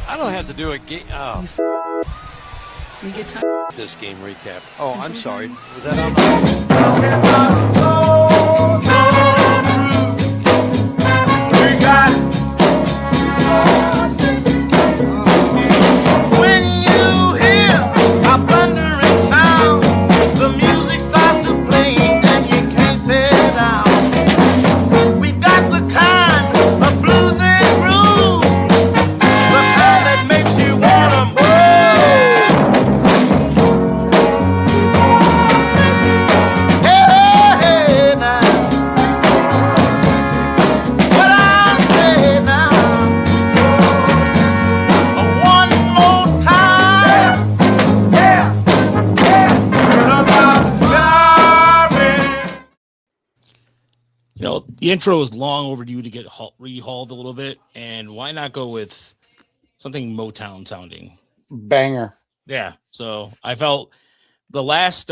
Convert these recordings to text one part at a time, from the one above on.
I don't have to do a game. Oh. You get time. This game recap. Oh, I'm sometimes. sorry. Was that on? We got when you hear a thundering sound, the music starts to play and you can't sit down. We've got the kind of blues and groove, the kind that makes you wanna move. Hey, hey, now. What I say now, one more time, yeah, about Jerry. You know, the intro is long overdue to get rehauled a little bit, and why not go with something Motown sounding? Banger. Yeah, so I felt the last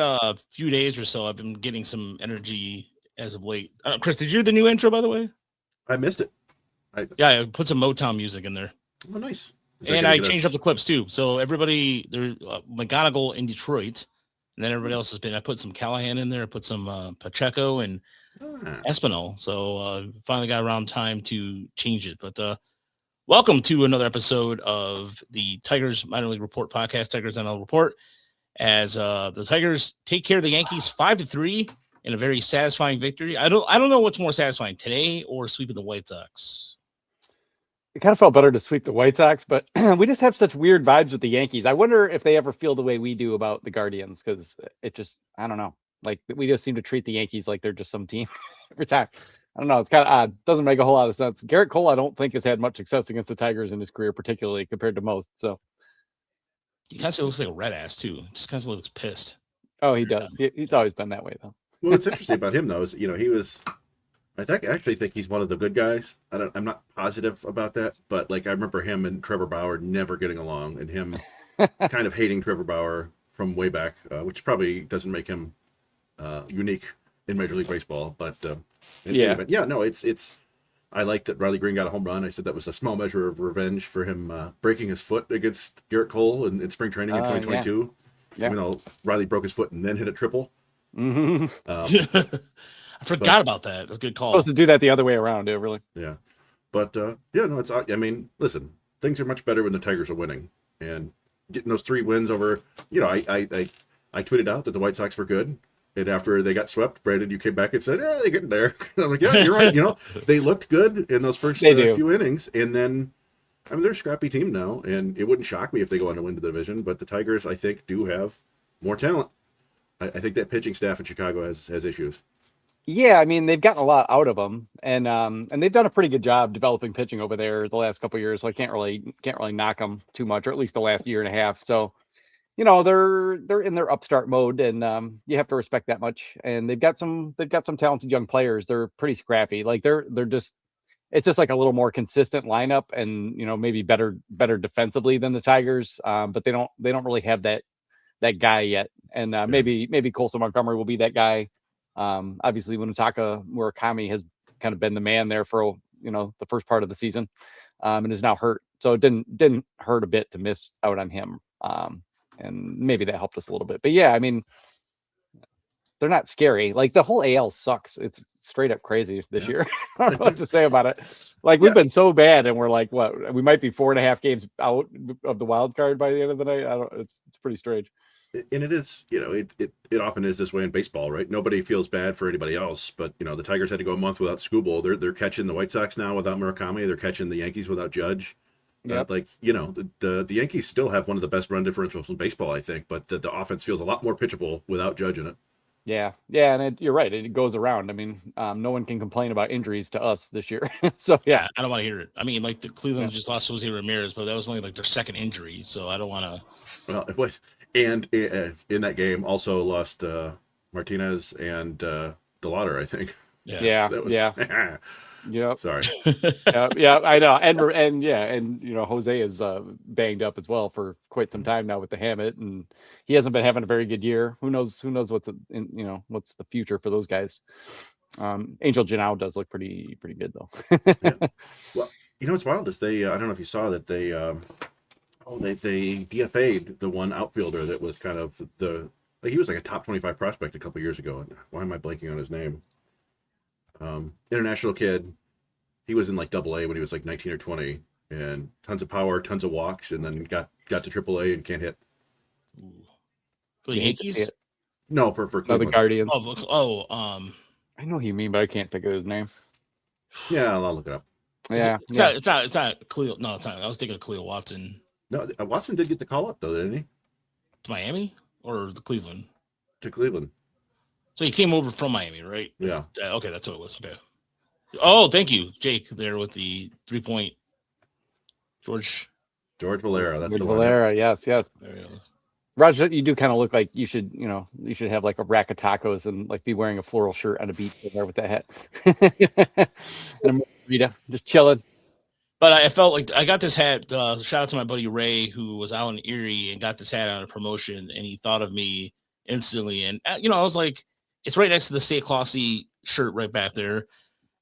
few days or so, I've been getting some energy as of late. Chris, did you hear the new intro, by the way? I missed it. Yeah, I put some Motown music in there. Oh, nice. And I changed up the clips too. So everybody, there's McGonagall in Detroit, and then everybody else has been. I put some Callahan in there. I put some Pacheco and Espinal. So finally got around time to change it. But welcome to another episode of the Tigers Minor League Report podcast, Tigers NL Report. As the Tigers take care of the Yankees 5-3 in a very satisfying victory. I don't know what's more satisfying, today or sweeping the White Sox. It kind of felt better to sweep the White Sox, but we just have such weird vibes with the Yankees. I wonder if they ever feel the way we do about the Guardians, because it just, I don't know. Like, we just seem to treat the Yankees like they're just some team every time. I don't know. It's kind of odd. Doesn't make a whole lot of sense. Garrett Cole, I don't think, has had much success against the Tigers in his career, particularly compared to most. So He kind of looks like a red ass too. Just kind of looks pissed. oh, he does. He's always been that way, though. Well, what's interesting about him though is he was. Actually think he's one of the good guys. I'm not positive about that, but like I remember him and Trevor Bauer never getting along, and him kind of hating Trevor Bauer from way back, which probably doesn't make him unique in Major League Baseball. But it's. I liked that Riley Green got a home run. I said that was a small measure of revenge for him breaking his foot against Garrett Cole in spring training in 2022. Yeah. Even though Riley broke his foot and then hit a triple. Mm-hmm. I forgot about that. That's a good call. Supposed to do that the other way around, yeah, really. Yeah. But, it's, I mean, listen, things are much better when the Tigers are winning. And getting those 3 wins over, I tweeted out that the White Sox were good. And after they got swept, Brandon, you came back and said, they're getting there. And I'm like, yeah, you're right. They looked good in those first few innings. And then, I mean, they're a scrappy team now. And it wouldn't shock me if they go on to win the division. But the Tigers, I think, do have more talent. I think that pitching staff in Chicago has issues. Yeah, I mean, they've gotten a lot out of them, and they've done a pretty good job developing pitching over there the last couple of years. So I can't really knock them too much, or at least the last year and a half. So, they're in their upstart mode, and you have to respect that much. And they've got some talented young players. They're pretty scrappy. Like it's just like a little more consistent lineup, and maybe better defensively than the Tigers. But they don't really have that guy yet. And maybe Colson Montgomery will be that guy. Obviously Munetaka Murakami has kind of been the man there for the first part of the season, and is now hurt, so it didn't hurt a bit to miss out on him, and maybe that helped us a little bit. But yeah, I mean, they're not scary. Like, the whole AL sucks. It's straight up crazy this year. I don't know what to say about it. Like, we've been so bad, and we're like, what, we might be 4.5 games out of the wild card by the end of the night. It's pretty strange. And it is, it often is this way in baseball, right? Nobody feels bad for anybody else, but the Tigers had to go a month without Skubal. They're catching the White Sox now without Murakami. They're catching the Yankees without Judge. Yep. The Yankees still have one of the best run differentials in baseball, I think, but the offense feels a lot more pitchable without Judge in it. Yeah, and you're right. It goes around. I mean, no one can complain about injuries to us this year. So yeah, I don't want to hear it. I mean, like, the Cleveland just lost Jose Ramirez, but that was only like their second injury, so I don't want to. Well, it was. And in that game, also lost Martinez and DeLauder, I think. Yeah. Yep. Sorry. yeah, I know. And Jose is banged up as well for quite some time now with the Hammett, and he hasn't been having a very good year. Who knows what's the future for those guys. Angel Janau does look pretty good though. Yeah. Well, what's wild is they I don't know if you saw that they Oh, they DFA'd the one outfielder that was kind of he was like a top 25 prospect a couple years ago. Why am I blanking on his name? International kid. He was in like Double A when he was like 19 or 20, and tons of power, tons of walks, and then got to Triple A and can't hit. For the Yankees? No, for No, the Cleveland. Guardians. I know who you mean, but I can't think of his name. Yeah, I'll look it up. Yeah, it's not Cleo. No, it's not. I was thinking of Cleo Watson. No, Watson did get the call up though, didn't he? To Miami or the Cleveland? To Cleveland. So he came over from Miami, right? Yeah. Okay, that's what it was. Okay. Oh, thank you, Jake, there with the 3-point. George Valera. That's the Valera. one. Yes. There you go. Roger, you do kind of look like you should have like a rack of tacos and like be wearing a floral shirt on a beach there with that hat. And a margarita, just chilling. But I felt like I got this hat. Shout out to my buddy Ray, who was out in Erie and got this hat on a promotion, and he thought of me instantly. And I was like, it's right next to the Stay Classy shirt right back there.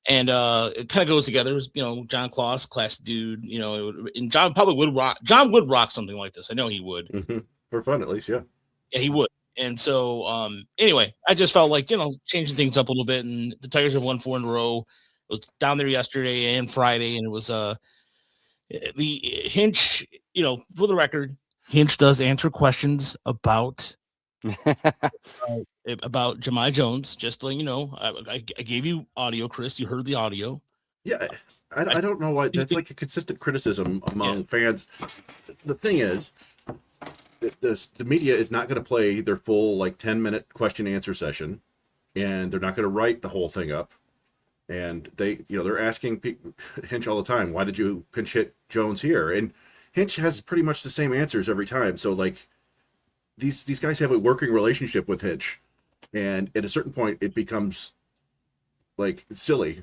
And it kind of goes together. John Kloss, class dude, and John probably would rock. John would rock something like this. I know he would. Mm-hmm. For fun, at least, yeah. Yeah, he would. And so, anyway, I just felt like, changing things up a little bit. And the Tigers have won 4 in a row. It was down there yesterday and Friday. And it was the Hinch, for the record, Hinch does answer questions about Jahmai Jones. Just to let you know, I gave you audio, Chris. You heard the audio. Yeah, I don't know why. That's like a consistent criticism among fans. The thing is, the media is not going to play their full 10-minute question answer session, and they're not going to write the whole thing up. And they're asking Hinch all the time, why did you pinch hit Jones here? And Hinch has pretty much the same answers every time. So these guys have a working relationship with Hinch, and at a certain point it becomes silly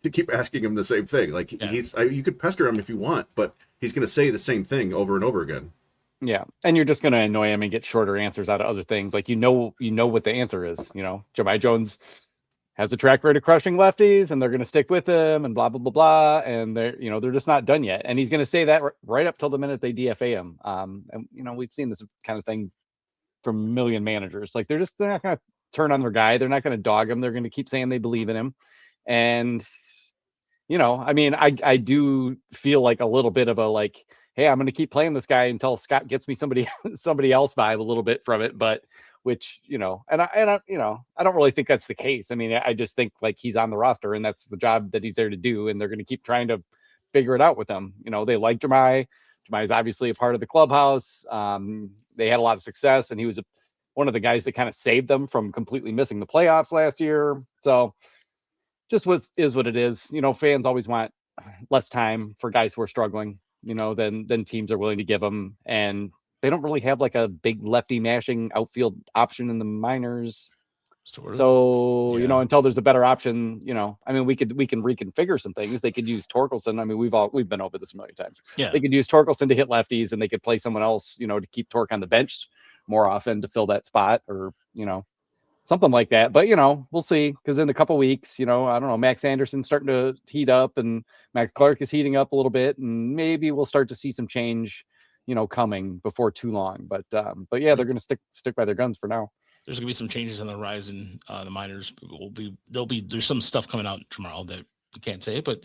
to keep asking him the same thing. You could pester him if you want, but he's going to say the same thing over and over again. Yeah, and you're just going to annoy him and get shorter answers out of other things. What the answer is. Jahmai Jones has a track record of crushing lefties, and they're going to stick with him, and blah blah blah blah. And they're just not done yet. And he's going to say that right up till the minute they DFA him. And we've seen this kind of thing from a million managers. They're not going to turn on their guy. They're not going to dog him. They're going to keep saying they believe in him. And I do feel like a little bit of a hey, I'm going to keep playing this guy until Scott gets me somebody else vibe a little bit from it. But which, and I don't really think that's the case. I just think he's on the roster and that's the job that he's there to do. And they're going to keep trying to figure it out with him. They like Jahmai. Jahmai is obviously a part of the clubhouse. They had a lot of success, and he was one of the guys that kind of saved them from completely missing the playoffs last year. So just is what it is. Fans always want less time for guys who are struggling, than teams are willing to give them. And they don't really have a big lefty mashing outfield option in the minors. So, until there's a better option, we can reconfigure some things. They could use Torkelson. We've been over this a million times. Yeah. They could use Torkelson to hit lefties, and they could play someone else, to keep Torque on the bench more often to fill that spot, or, something like that. But, we'll see. Because in a couple weeks, I don't know, Max Anderson's starting to heat up, and Max Clark is heating up a little bit, and maybe we'll start to see some change, coming before too long. But yeah, they're going to stick by their guns for now. There's gonna be some changes on the horizon. The minors there's some stuff coming out tomorrow that we can't say, but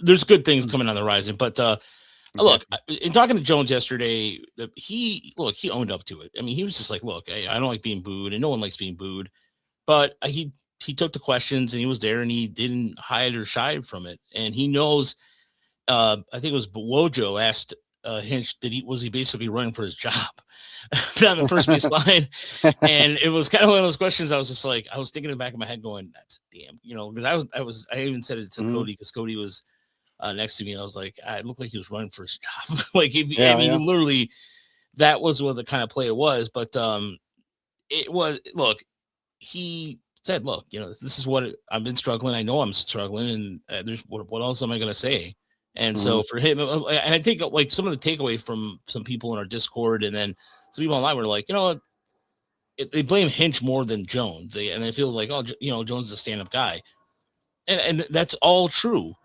there's good things coming on the horizon. But look, in talking to Jones yesterday, he owned up to it. He was just like, look, hey, I don't like being booed, and no one likes being booed. But he took the questions, and he was there, and he didn't hide or shy from it. And he knows. I think it was Wojo asked Hinch, was he basically running for his job down the first base line? And it was kind of one of those questions. I was just I was thinking in the back of my head going, that's damn, because I even said it to Cody, because Cody was next to me, and I was like, I looked like he was running for his job. Literally, that was what the kind of play it was. But it was, look, he said, look, this is what I've been struggling. I know I'm struggling, and there's what else am I going to say? And so for him, and I think some of the takeaway from some people in our Discord, and then some people online were like, they blame Hinch more than Jones. And they feel like, Jones is a stand-up guy. And that's all true.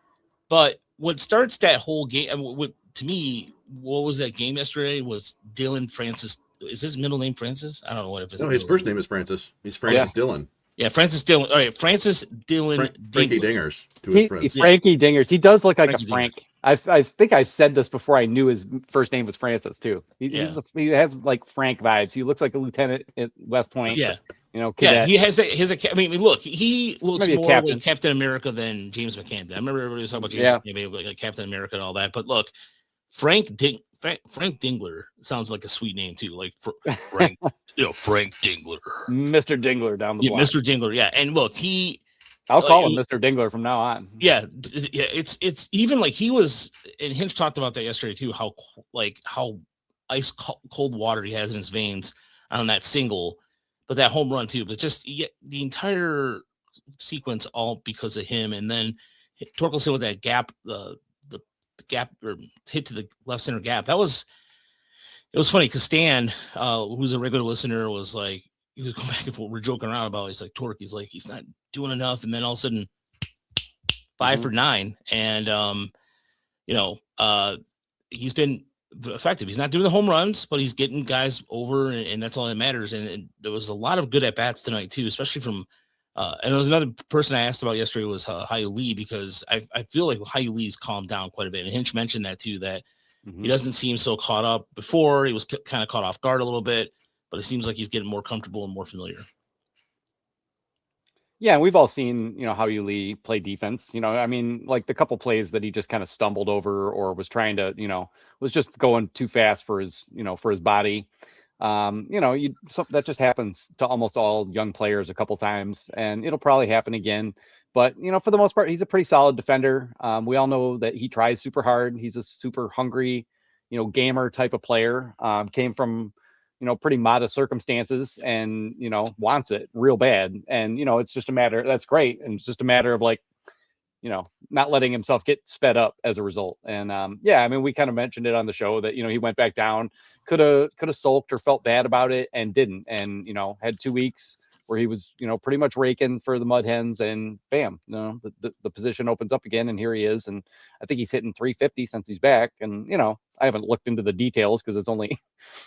But what starts that whole game, to me, what was that game yesterday? Was Dylan Francis? Is his middle name Francis? I don't know what if his. No, his first name is Francis. He's Francis Dillon. Yeah, Francis Dillon. All right, Francis Dillon. Frankie Dingers to his friends. Frankie Dingers. He does look like Frankie a Frank. I think I've said this before. I knew his first name was Francis too. He has like Frank vibes. He looks like a lieutenant at West Point. Yeah. Cadet. Yeah, he has I mean, look, he looks Maybe a more captain. like Captain America than James McCann did. I remember everybody was talking about James McCann, maybe like Captain America and all that. But look, Frank Dingler sounds like a sweet name too, like Frank, Frank Dingler, Mr. Dingler down the block. Mr. Dingler, yeah. And look, I'll call him Mr. Dingler from now on. Yeah, it's even like he was, and Hinch talked about that yesterday too. How ice cold water he has in his veins on that single, but that home run too. But just the entire sequence all because of him, and then Torkelson with that gap, the gap or hit to the left center gap. It was funny because Stan, who's a regular listener, was like, he was going back and forth. We're joking around about it. He's like, Torque, he's like, he's not doing enough. And then all of a sudden 5 for 9. And, he's been effective. He's not doing the home runs, but he's getting guys over, and that's all that matters. And there was a lot of good at bats tonight too, especially from, and there was another person I asked about yesterday was Hyu Lee, because I feel like Hyu Lee's calmed down quite a bit. And Hinch mentioned that too, that he doesn't seem so caught up. Before he was kind of caught off guard a little bit, but it seems like he's getting more comfortable and more familiar. Yeah, we've all seen, Hyu Lee play defense. I mean, like the couple plays that he just kind of stumbled over or was trying to, was just going too fast for his, for his body. That just happens to almost all young players a couple times, and it'll probably happen again. But, for the most part, he's a pretty solid defender. We all know that he tries super hard. He's a super hungry, gamer type of player. Came from, pretty modest circumstances and, wants it real bad. And, it's just a matter, that's great. And it's just a matter of like, not letting himself get sped up as a result. And I mean, we kind of mentioned it on the show that, he went back down, could have sulked or felt bad about it and didn't. And, had 2 weeks where he was, pretty much raking for the Mud Hens, and bam, the position opens up again, and here he is. And I think he's hitting 350 since he's back. And, I haven't looked into the details because it's only,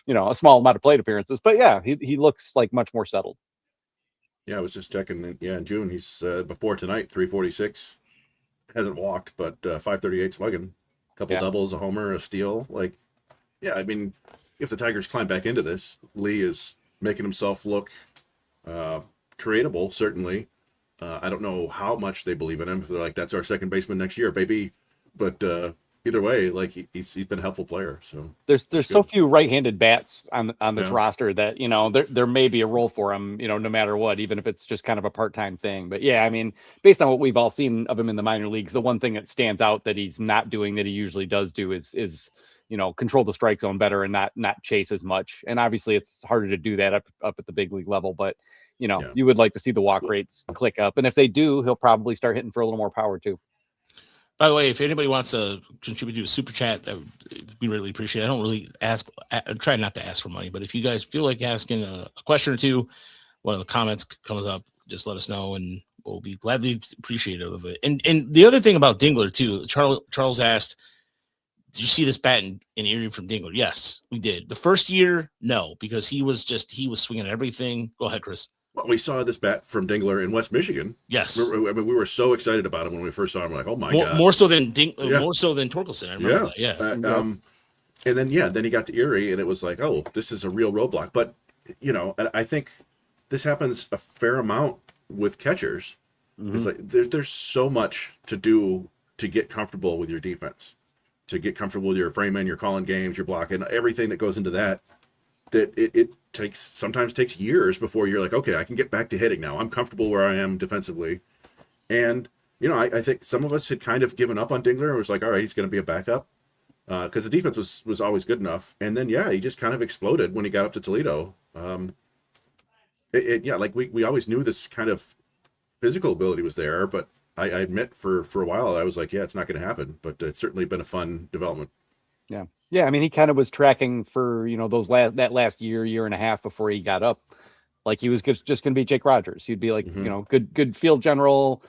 a small amount of plate appearances, but yeah, he looks like much more settled. Yeah, I was just checking. Yeah, in June, he's before tonight, 346. Hasn't walked, but 538 slugging. A couple doubles, a homer, a steal. Like, yeah, I mean, if the Tigers climb back into this, Lee is making himself look tradable, certainly. I don't know how much they believe in him. If they're like, that's our second baseman next year, baby. But either way, like he's been a helpful player. So there's so few right-handed bats on this roster that there may be a role for him, no matter what, even if it's just kind of a part-time thing. But yeah, I mean, based on what we've all seen of him in the minor leagues, the one thing that stands out that he's not doing that he usually does do is control the strike zone better and not chase as much. And obviously it's harder to do that up at the big league level, but you would like to see the walk rates click up. And if they do, he'll probably start hitting for a little more power too. By the way, if anybody wants to contribute to a super chat, we really appreciate it. I don't really try not to ask for money, but if you guys feel like asking a question or two, one of the comments comes up, just let us know, and we'll be gladly appreciative of it. And the other thing about Dingler too, Charles asked, did you see this bat in Erie from Dingler? Yes, we did. The first year, no, because he was swinging at everything. Go ahead, Chris. Well, we saw this bat from Dingler in West Michigan. Yes, we were so excited about him when we first saw him. Like, oh my god, more so than Torkelson. I remember that. Yeah. And then he got to Erie, and it was like, oh, this is a real roadblock. But I think this happens a fair amount with catchers. Mm-hmm. It's like there's so much to do to get comfortable with your defense, to get comfortable with your framing, your calling games, your blocking, everything that goes into that. That it sometimes takes years before you're like, okay, I can get back to hitting now. I'm comfortable where I am defensively. And, I think some of us had kind of given up on Dingler and was like, all right, he's going to be a backup. Because the defense was always good enough. And then, he just kind of exploded when he got up to Toledo. Like we always knew this kind of physical ability was there, but I admit for a while, I was like, it's not going to happen. But it's certainly been a fun development. Yeah. Yeah. I mean, he kind of was tracking for, that last year and a half before he got up. Like he was just going to be Jake Rogers. He'd be like, good field general,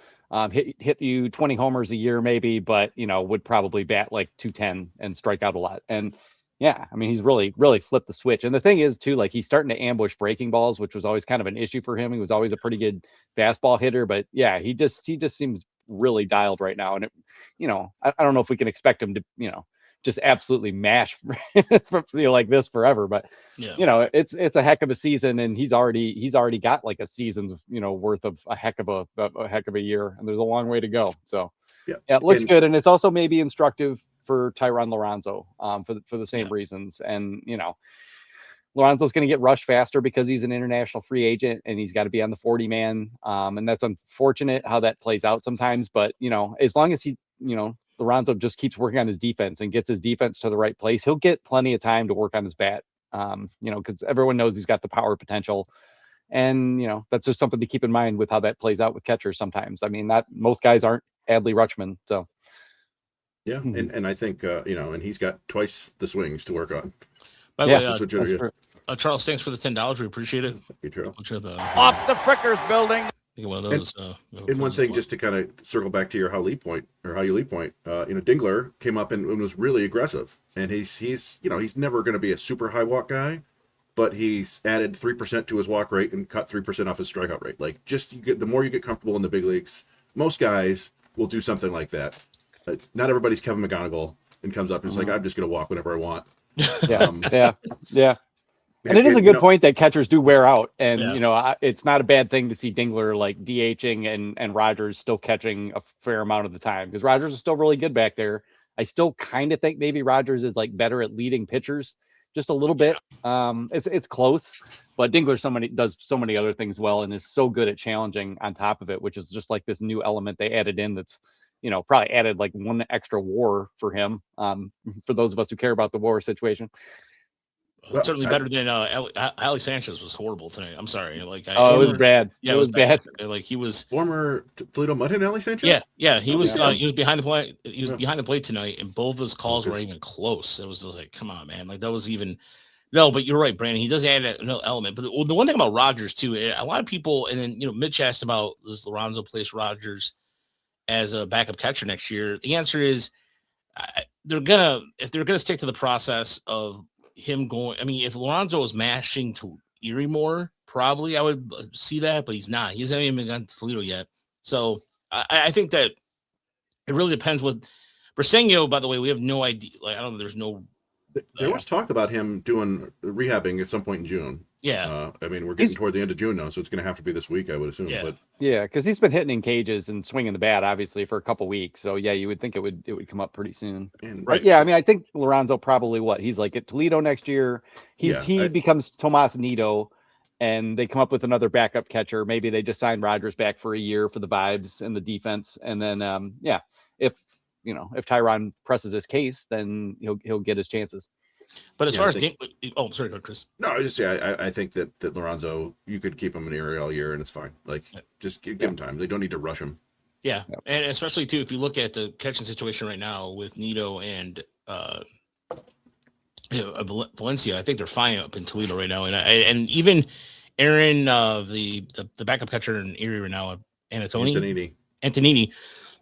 hit you 20 homers a year maybe, but would probably bat like 210 and strike out a lot. And yeah, I mean, he's really flipped the switch. And the thing is too, like, he's starting to ambush breaking balls, which was always kind of an issue for him. He was always a pretty good fastball hitter, but yeah, he just seems really dialed right now. And I don't know if we can expect him to just absolutely mash like this forever, but it's a heck of a season, and he's already got like a season's worth of a heck of a year, and there's a long way to go. So yeah, it looks good, and it's also maybe instructive for Tyron Lorenzo for the same reasons. And Lorenzo's going to get rushed faster because he's an international free agent and he's got to be on the 40 man. And that's unfortunate how that plays out sometimes, but as long as he Lorenzo just keeps working on his defense and gets his defense to the right place, he'll get plenty of time to work on his bat. Because everyone knows he's got the power potential. And, that's just something to keep in mind with how that plays out with catchers sometimes. I mean, most guys aren't Adley Rutschman. So. Yeah. And I think, and he's got twice the swings to work on. By the way, Charles, thanks for the $10. We appreciate it. You too. Off the Frickers building. One of those. And one thing, just to kind of circle back to your how you point, Dingler came up and was really aggressive, and he's never going to be a super high walk guy, but he's added 3% to his walk rate and cut 3% off his strikeout rate. Like, the more you get comfortable in the big leagues, most guys will do something like that. Not everybody's Kevin McGonigal and comes up and is like, I'm just going to walk whenever I want. Yeah. And it is a good point that catchers do wear out. And, it's not a bad thing to see Dingler like DHing and Rogers still catching a fair amount of the time, because Rogers is still really good back there. I still kind of think maybe Rogers is like better at leading pitchers just a little bit. It's close, but Dingler does so many other things well and is so good at challenging on top of it, which is just like this new element they added in that's, probably added like one extra WAR for him. For those of us who care about the WAR situation. Certainly better than Ali Sanchez was horrible tonight. I'm sorry. It was bad. Yeah, it was bad. Like, he was former Toledo Mudhen Ali Sanchez. Yeah. He was behind the plate. He was behind the plate tonight, and both of his calls were even close. It was just like, come on, man. Like, that was even no. But you're right, Brandon. He does add another element. But the one thing about Rogers too, a lot of people, and then Mitch asked about, does Lorenzo place Rogers as a backup catcher next year? The answer is if they're gonna stick to the process of him going. I mean, if Lorenzo was mashing to Erie more, probably I would see that, but he's not. He hasn't even gone to Toledo yet. So I think that it really depends with Briseño. By the way, we have no idea. Like, I don't know. There's no. There was talk about him doing rehabbing at some point in June. Yeah. I mean, we're getting toward the end of June now, so it's going to have to be this week, I would assume. Yeah. But yeah, because he's been hitting in cages and swinging the bat, obviously, for a couple weeks. So yeah, you would think it would come up pretty soon. Right. Yeah, I mean, I think Lorenzo probably he's like at Toledo next year. He becomes Tomas Nido, and they come up with another backup catcher. Maybe they just sign Rogers back for a year for the vibes and the defense, and then if Tyron presses his case, then he'll get his chances. But as far as sorry, go Chris. No, I just say I think that Lorenzo, you could keep him in Erie all year and it's fine. Like, just give him time. They don't need to rush him. Yeah, and especially too, if you look at the catching situation right now with Nido and Valencia, I think they're fine up in Toledo right now, and even Aaron, the backup catcher in Erie right now, Antonini,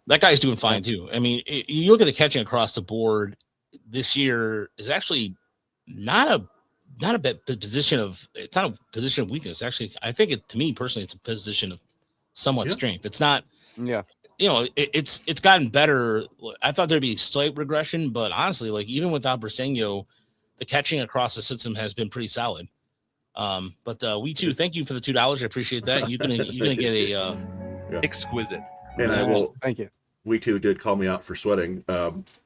that guy's doing fine too. I mean, you look at the catching across the board this year is actually not a bad position of. It's not a position of weakness. Actually, I think to me personally, it's a position of somewhat strength. It's not. Yeah. It's gotten better. I thought there'd be slight regression, but honestly, like, even without Briseño, the catching across the system has been pretty solid. But we too, thank you for the $2. I appreciate that. You're gonna get a exquisite. And thank you. We too did call me out for sweating.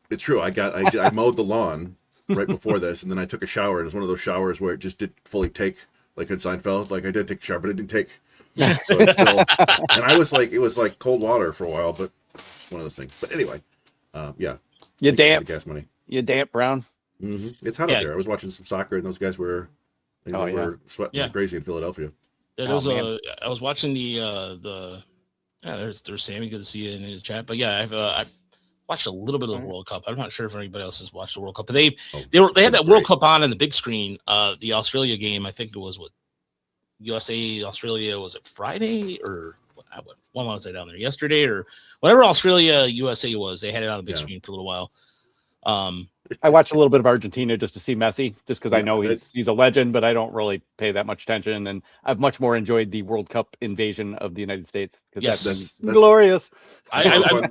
It's true. I mowed the lawn right before this, and then I took a shower. And it was one of those showers where it just didn't fully take, like in Seinfeld. Like, I did take a shower, but it didn't take. So it's still, and I was like, it was like cold water for a while, but it's one of those things. But anyway, You damp gas money. You damp, Brown. Mm-hmm. It's hot out there. I was watching some soccer, and those guys were sweating like crazy in Philadelphia. Yeah, I was watching there's Sammy. Good to see you in the chat. But yeah, I've watched a little bit of the World Cup. I'm not sure if anybody else has watched the World Cup, but they had that World Cup on the big screen. The Australia game, I think it was USA Australia. Was it Friday or when was I down there? Yesterday or whatever Australia USA was. They had it on the big screen for a little while. I watched a little bit of Argentina just to see Messi, just because I Yeah, know he's a legend, but I don't really pay that much attention. And I've much more enjoyed the World Cup invasion of the United States because that's glorious. I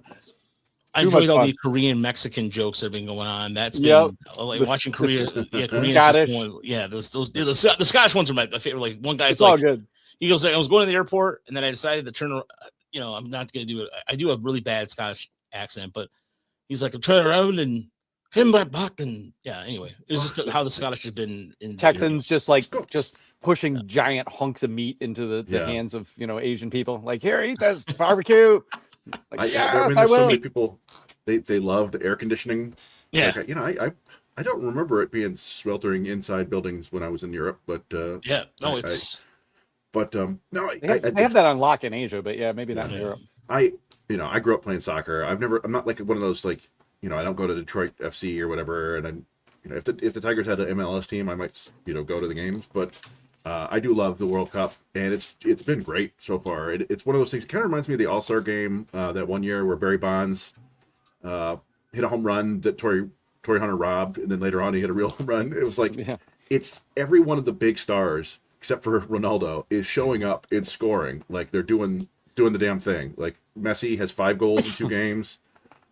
enjoyed all the Korean Mexican jokes that have been going on. That's been watching Korea. Koreans Scottish. The Scottish ones are my favorite. Like one guy's It's all good. He goes like, I was going to the airport and then I decided to turn around. I'm not going to do it. I do a really bad Scottish accent, but he's like, I'm turning around and him back and anyway, it's just how the Scottish have been in Texans just pushing giant hunks of meat into the hands of Asian people. Like, here, eat this barbecue. Like, there's so many people they love the air conditioning. Yeah, like, I don't remember it being sweltering inside buildings when I was in Europe, but they have that on lock in Asia, but maybe not in Europe. I grew up playing soccer. I'm not like one of those like I don't go to Detroit FC or whatever, and I'm if the Tigers had an MLS team, I might go to the games, but I do love the World Cup, and it's been great so far. It's one of those things. It kind of reminds me of the All-Star game that one year where Barry Bonds hit a home run that Torrey Hunter robbed, and then later on he hit a real home run. It was like it's every one of the big stars except for Ronaldo is showing up and scoring. Like they're doing the damn thing. Like Messi has 5 goals in 2 games.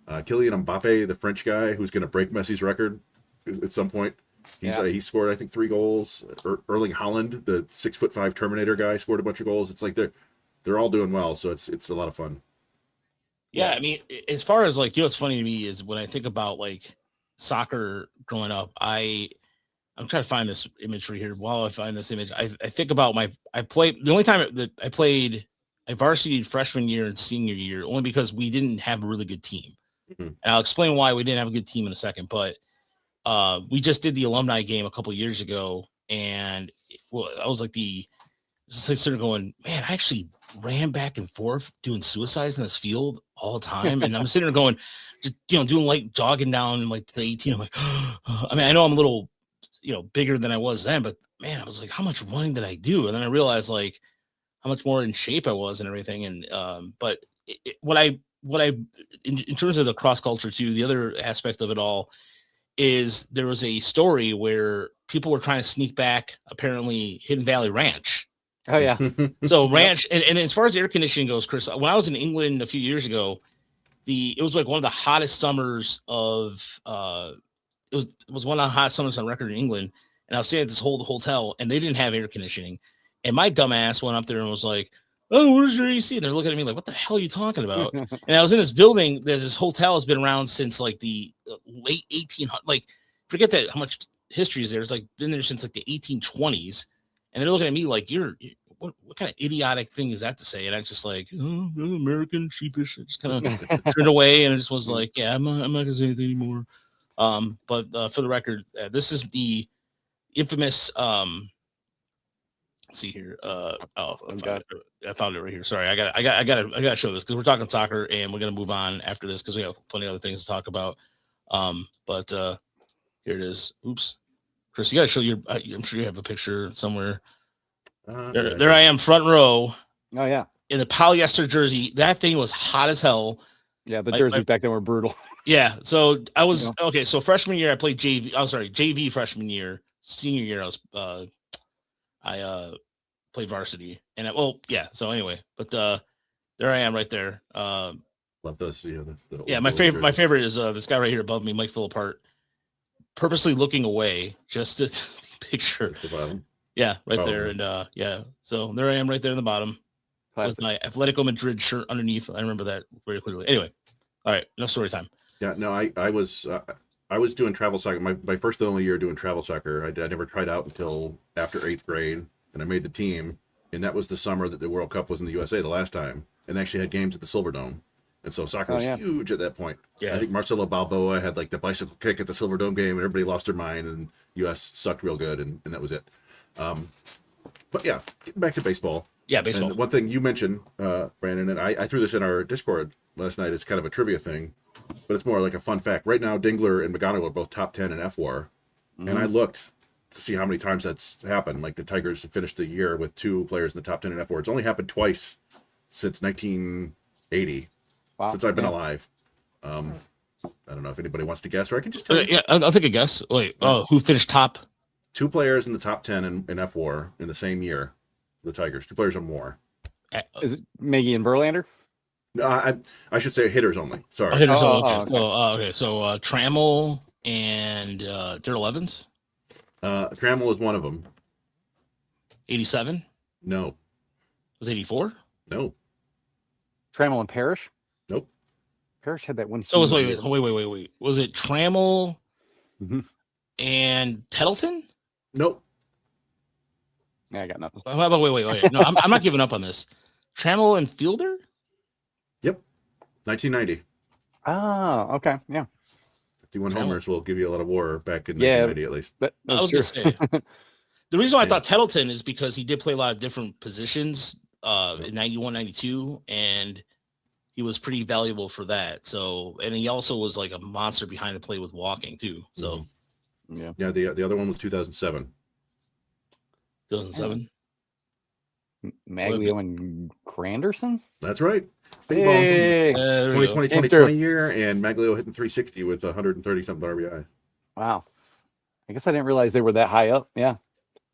Kylian Mbappe, the French guy who's going to break Messi's record at some point. He scored, I think, 3 goals. Erling Haaland, the 6'5" Terminator guy, scored a bunch of goals. It's like they're all doing well, so it's a lot of fun. Yeah, I mean, as far as like what's funny to me is when I think about like soccer growing up, I'm trying to find this imagery here. While I find this image, I think about the only time that I played a varsity freshman year and senior year, only because we didn't have a really good team. Mm-hmm. And I'll explain why we didn't have a good team in a second, but we just did the alumni game a couple of years ago, and I was like sort of going, man, I actually ran back and forth doing suicides in this field all the time, and I'm sitting there going, just doing like jogging down like the 18. I'm like, I mean, I know I'm a little bigger than I was then, but man, I was like, how much running did I do? And then I realized like how much more in shape I was and everything. And but what I in terms of the cross culture too, the other aspect of it all is there was a story where people were trying to sneak back apparently Hidden Valley Ranch. Oh yeah. So ranch, and as far as air conditioning goes, Chris, when I was in England a few years ago, it was like one of the hottest summers of it was one of the hottest summers on record in England, and I was staying at this hotel, and they didn't have air conditioning, and my dumb ass went up there and was like, "Oh, where's your AC?" And they're looking at me like, "What the hell are you talking about?" And I was in this building that this hotel has been around since like the late 1800s. Like, forget that how much history is there. It's like been there since like the 1820s, and they're looking at me like, what kind of idiotic thing is that to say? And I just like, oh, American sheepish. I just kind of turned away, and I just was like, yeah, I'm not gonna say anything anymore. But for the record, this is the infamous. Let's see here. I found it right here. Sorry, I gotta show this because we're talking soccer, and we're gonna move on after this because we have plenty of other things to talk about. But here it is. Oops, Chris, you gotta show your. I'm sure you have a picture somewhere. There I am, front row. Oh yeah, in the polyester jersey. That thing was hot as hell. Yeah, the jerseys back then were brutal. Yeah, so I was okay. So freshman year, I played JV. I'm sorry, JV freshman year. Senior year, I played varsity, and So anyway, but there I am, right there. Love those. Yeah, my favorite is this guy right here above me, Mike Philipart, purposely looking away just to picture. Yeah, right there, and so there I am, right there in the bottom. Classic. With my Atletico Madrid shirt underneath. I remember that very clearly. Anyway, all right, no story time. Yeah, no, I was doing travel soccer. My first and only year doing travel soccer. I never tried out until after 8th grade, and I made the team. And that was the summer that the World Cup was in the USA the last time, and they actually had games at the Silverdome. And so soccer was huge at that point. Yeah, I think Marcelo Balboa had like the bicycle kick at the Silverdome game, and everybody lost their mind, and U.S. sucked real good, and that was it. But yeah, getting back to baseball. Yeah, baseball. And one thing you mentioned, Brandon, and I threw this in our Discord last night as kind of a trivia thing, but it's more like a fun fact. Right now, Dingler and McGonigal are both top 10 in FWAR, and I looked to see how many times that's happened. Like the Tigers have finished the year with 2 players in the top 10 in FWAR. It's only happened twice since 1980, Wow. since I've been Yeah. alive. I don't know if anybody wants to guess, or I can just tell you. Yeah, I'll take a guess. Wait, who finished top? 2 players in the top 10 in F4 in the same year for the Tigers. 2 players or more. Is it Maggie and Verlander? No, I should say hitters only. Sorry. Oh, hitters. Oh, Okay. So Trammell and Darrell Evans, Trammell is one of them. 87. No. Was 84? No. Trammell and Parrish? Nope. Parrish had that one. So it was huge year. wait. Was it Trammell Mhm. and Tettleton? Nope. Yeah, I got nothing. How about wait. No, I'm not giving up on this. Trammell and Fielder? Yep. 1990. Oh, okay. Yeah. 51 Trammell. homers will give you a lot of WAR back in Yeah. 1990 at least. But I was that's going to true. say. The reason why I thought Tettleton is because he did play a lot of different positions in 91, 92, and he was pretty valuable for that. So, and he also was like a monster behind the plate with walking too. So, Yeah. Yeah, the other one was 2007. 2007. Maglio and Granderson? That's right. Big ball. Hey. There we go. 2020 year, and Maglio hitting 360 with 130 something RBI. Wow. I guess I didn't realize they were that high up. Yeah.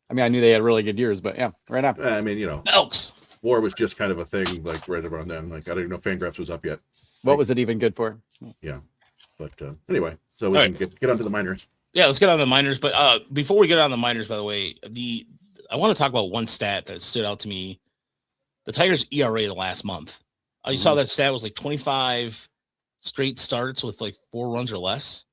I mean, I knew they had really good years, but yeah, right on. I mean, you know, Elks. WAR was just kind of a thing, like right around then. Like I don't even know if Fangraphs was up yet. What was it even good for? But anyway, so we All can get onto the minors. Yeah, let's get on the minors. But before we get on the minors, by the way, I want to talk about one stat that stood out to me. The Tigers' ERA the last month. You saw that stat was like 25 straight starts with like 4 runs or less.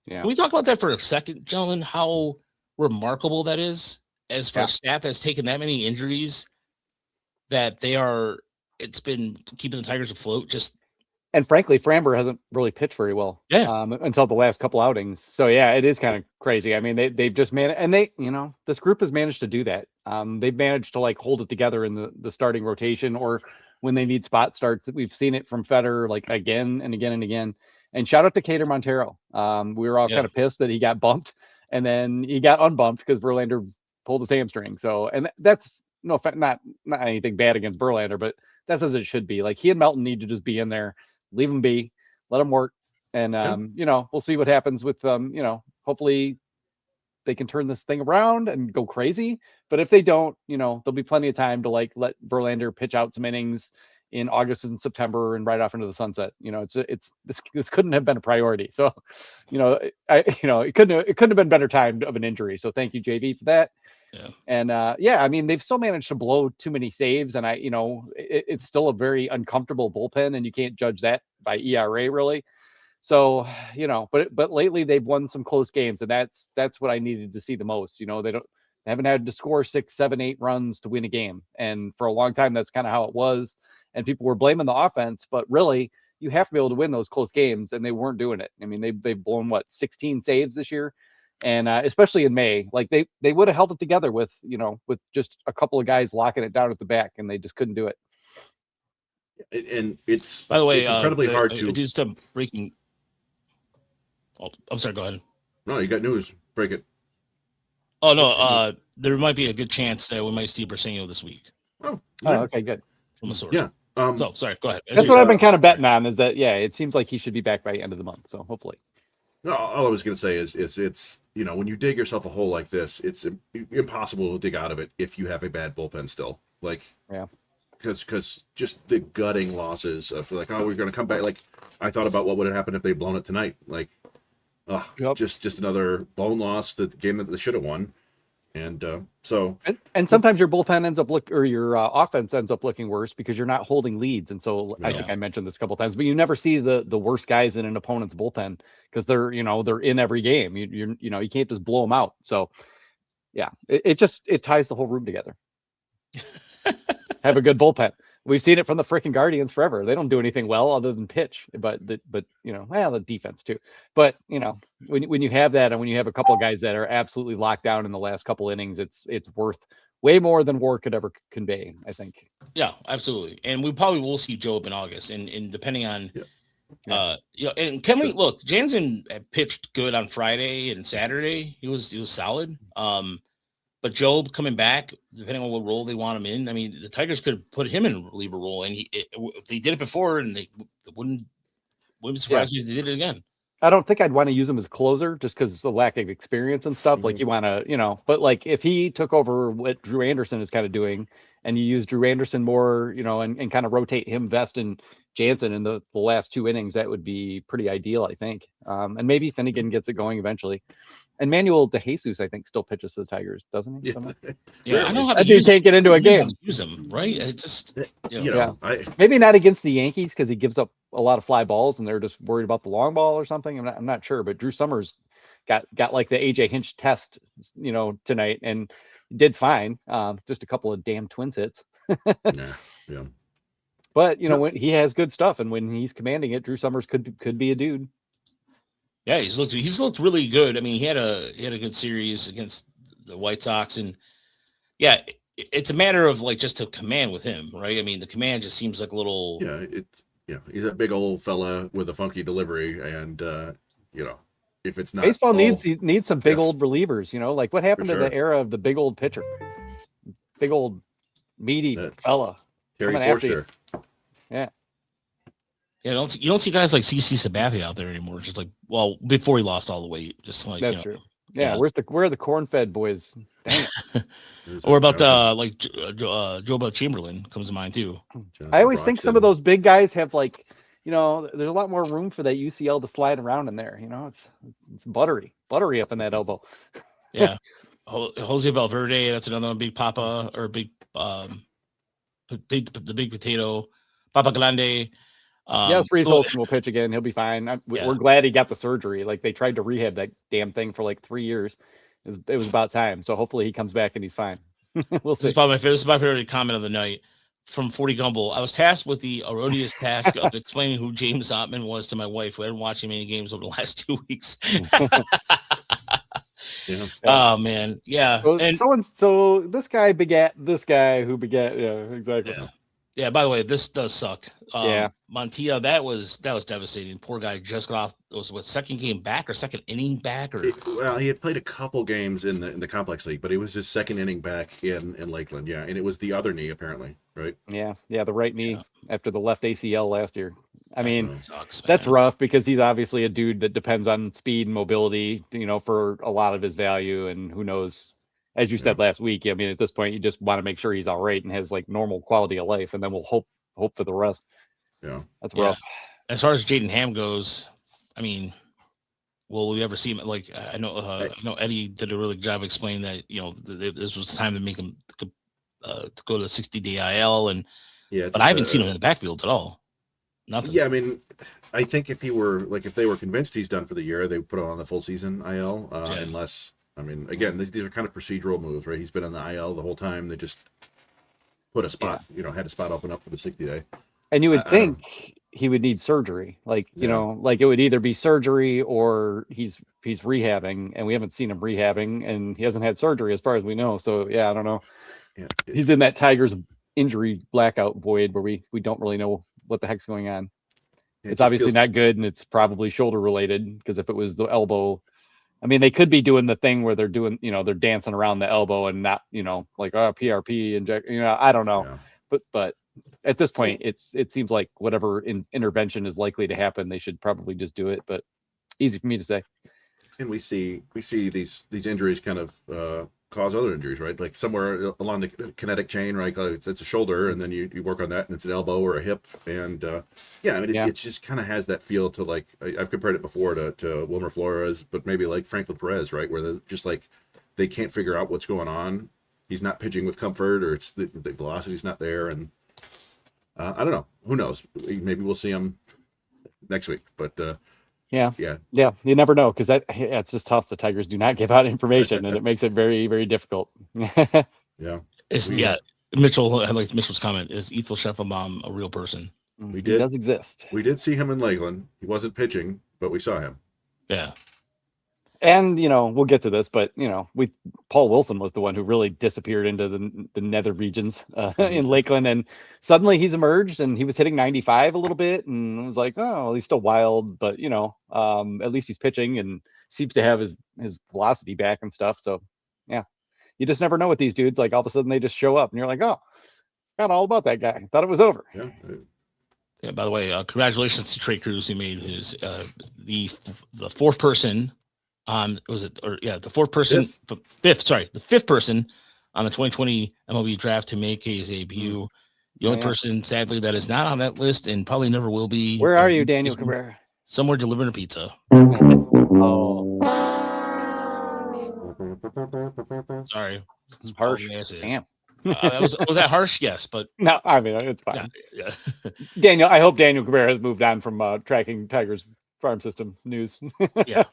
Yeah. Can we talk about that for a second, gentlemen? How remarkable that is as for a stat that's taken that many injuries that it's been keeping the Tigers afloat. And frankly, Framber hasn't really pitched very well. Yeah. Until the last couple outings. So yeah, it is kind of crazy. I mean, they've just managed, and this group has managed to do that. They've managed to like hold it together in the starting rotation, or when they need spot starts. That we've seen it from Feder like again and again and again. And shout out to Cater Montero. We were all kind of pissed that he got bumped, and then he got unbumped because Verlander pulled his hamstring. So, and that's not anything bad against Verlander, but that's as it should be. Like he and Melton need to just be in there, leave him be, let him work, and we'll see what happens with hopefully they can turn this thing around and go crazy. But if they don't, there'll be plenty of time to like let Verlander pitch out some innings in August and September and right off into the sunset. This couldn't have been a priority. So, it couldn't have been better timed of an injury. So thank you, JV, for that. Yeah. And I mean, they've still managed to blow too many saves, and it's still a very uncomfortable bullpen, and you can't judge that by ERA really. So, but lately they've won some close games, and that's what I needed to see the most. They haven't had to score 6, 7, 8 runs to win a game. And for a long time, that's kind of how it was. And people were blaming the offense, but really you have to be able to win those close games, and they weren't doing it. I mean, they've blown 16 saves this year. And especially in May, like they would have held it together with just a couple of guys locking it down at the back, and they just couldn't do it. And it's, by the way, it's incredibly hard to do some breaking. Oh, I'm sorry. Go ahead. No, you got news. Break it. Oh no, there might be a good chance that we might see Brasinho this week Oh, okay, good. from a source. yeah. So sorry. Go ahead. That's what I've been kind of betting on. Is that it seems like he should be back by the end of the month. So hopefully. No, all I was going to say is it's when you dig yourself a hole like this, it's impossible to dig out of it if you have a bad bullpen still. Like, yeah, because just the gutting losses of like, oh, we're going to come back. Like, I thought about what would have happened if they blown it tonight. Like, just another bone loss, the game that they should have won. And and sometimes your bullpen ends up your offense ends up looking worse because you're not holding leads. And so I think I mentioned this a couple of times, but you never see the worst guys in an opponent's bullpen because they're in every game. You can't just blow them out. So yeah, it ties the whole room together. Have a good bullpen. We've seen it from the freaking Guardians forever. They don't do anything well other than pitch, but the defense too. But when you have that, and when you have a couple of guys that are absolutely locked down in the last couple innings, it's worth way more than WAR could ever convey, I think. Yeah, absolutely. And we probably will see Job in August, and depending on, and can we look? Jansen pitched good on Friday and Saturday. He was solid. But Job coming back, depending on what role they want him in, I mean, the Tigers could put him in a reliever role, and they did it before, and they wouldn't be surprised if they did it again. I don't think I'd want to use him as closer just because the lack of experience and stuff. Like you want to, but like if he took over what Drew Anderson is kind of doing, and you use Drew Anderson more, and kind of rotate him, Vest and Jansen in the last 2 innings, that would be pretty ideal, I think. And maybe Finnegan gets it going eventually. And Manuel DeJesus, I think, still pitches for the Tigers, doesn't he? Yeah, I know how that dude can't get into a game. Use him, right? It just, maybe not against the Yankees because he gives up a lot of fly balls, and they're just worried about the long ball or something. I'm not sure, but Drew Summers got like the AJ Hinch test, tonight, and did fine. Just a couple of damn Twins hits. Yeah. But when he has good stuff, and when he's commanding it, Drew Summers could be a dude. Yeah, he's looked really good. I mean, he had a good series against the White Sox, and yeah, it's a matter of like just to command with him, right? I mean, the command just seems like a little. Yeah, he's a big old fella with a funky delivery, and if it's not baseball needs some big old relievers. Like what happened to sure. the era of the big old pitcher, big old meaty fella. Terry Forster. Yeah. Yeah, you don't see guys like CC Sabathia out there anymore. It's just like, well, before he lost all the weight, just like that's true. Yeah, where are the corn-fed boys? Dang it. Or about Joe Chamberlain comes to mind too. I always think some of those big guys have like, there's a lot more room for that UCL to slide around in there. It's buttery up in that elbow. Yeah, Jose Valverde, that's another big Papa or big the big potato, Papa Grande. Yes, Reese Olson will pitch again. He'll be fine. We're glad he got the surgery. Like they tried to rehab that damn thing for like 3 years. It was about time. So hopefully he comes back and he's fine. We'll see. This is my favorite comment of the night from 40 Gumble. I was tasked with the odious task of explaining who James Ottman was to my wife, who hadn't watched many games over the last 2 weeks. Yeah. Oh man, yeah. So this guy begat this guy who begat. Yeah, exactly. Yeah. By the way, this does suck. Montilla, that was devastating. Poor guy just got off. It was what, second game back or second inning back, or well, he had played a couple games in the complex league, but it was his second inning back in Lakeland. Yeah, and it was the other knee apparently, right? Yeah, the right knee after the left ACL last year. I mean, sucks, that's rough because he's obviously a dude that depends on speed and mobility, for a lot of his value. And who knows, as you said last week, I mean, at this point, you just want to make sure he's all right and has like normal quality of life, and then we'll hope for the rest. Yeah, that's rough. As far as Jaden Ham goes, I mean, will we ever see him? Like, I know, Eddie did a really good job explaining that this was time to make him to go to the 60-day IL, and but I haven't seen him in the backfield at all. Nothing. Yeah, I mean, I think if they were convinced he's done for the year, they would put him on the full season IL. Unless, I mean, again, these are kind of procedural moves, right? He's been on the IL the whole time. They just put a spot, had a spot open up for the 60-day. And you would think he would need surgery, like like it would either be surgery or he's rehabbing, and we haven't seen him rehabbing, and he hasn't had surgery as far as we know. So I don't know. Yeah, he's in that Tigers injury blackout void where we don't really know what the heck's going on. It's obviously not good, and it's probably shoulder related, because if it was the elbow, I mean, they could be doing the thing where they're doing, they're dancing around the elbow and not, like PRP inject, I don't know. Yeah. But at this point, it seems like whatever intervention is likely to happen, they should probably just do it. But easy for me to say. And we see these injuries kind of cause other injuries, right? Like somewhere along the kinetic chain, right? It's a shoulder, and then you work on that, and it's an elbow or a hip, and it just kind of has that feel to, like, I've compared it before to Wilmer Flores, but maybe like Franklin Perez, right? Where they're just like they can't figure out what's going on. He's not pitching with comfort, or it's the velocity's not there, and I don't know. Who knows? Maybe we'll see him next week, but. Yeah. You never know, because it's just tough. The Tigers do not give out information, and it makes it very, very difficult. Mitchell. I like Mitchell's comment. Is Ethel Scheffenbaum a real person? He does exist. We did see him in Lakeland. He wasn't pitching, but we saw him. Yeah. And we'll get to this, but Paul Wilson was the one who really disappeared into the nether regions in Lakeland, and suddenly he's emerged, and he was hitting 95 a little bit, and it was like, oh, he's still wild, but at least he's pitching and seems to have his velocity back and stuff. So you just never know with these dudes. Like all of a sudden they just show up and you're like, oh, forgot all about that guy. Thought it was over. Yeah. Yeah. By the way, congratulations to Trey Cruz, who made his the fourth person on the fifth person on the 2020 MLB draft to make his debut. The only person, sadly, that is not on that list and probably never will be. Where are you, Daniel Cabrera? Somewhere delivering a pizza. Oh, sorry. harsh. Damn. Was that harsh? Yes, but No, I mean it's fine. yeah. Daniel, I hope Daniel Cabrera has moved on from tracking Tigers farm system news. Yeah,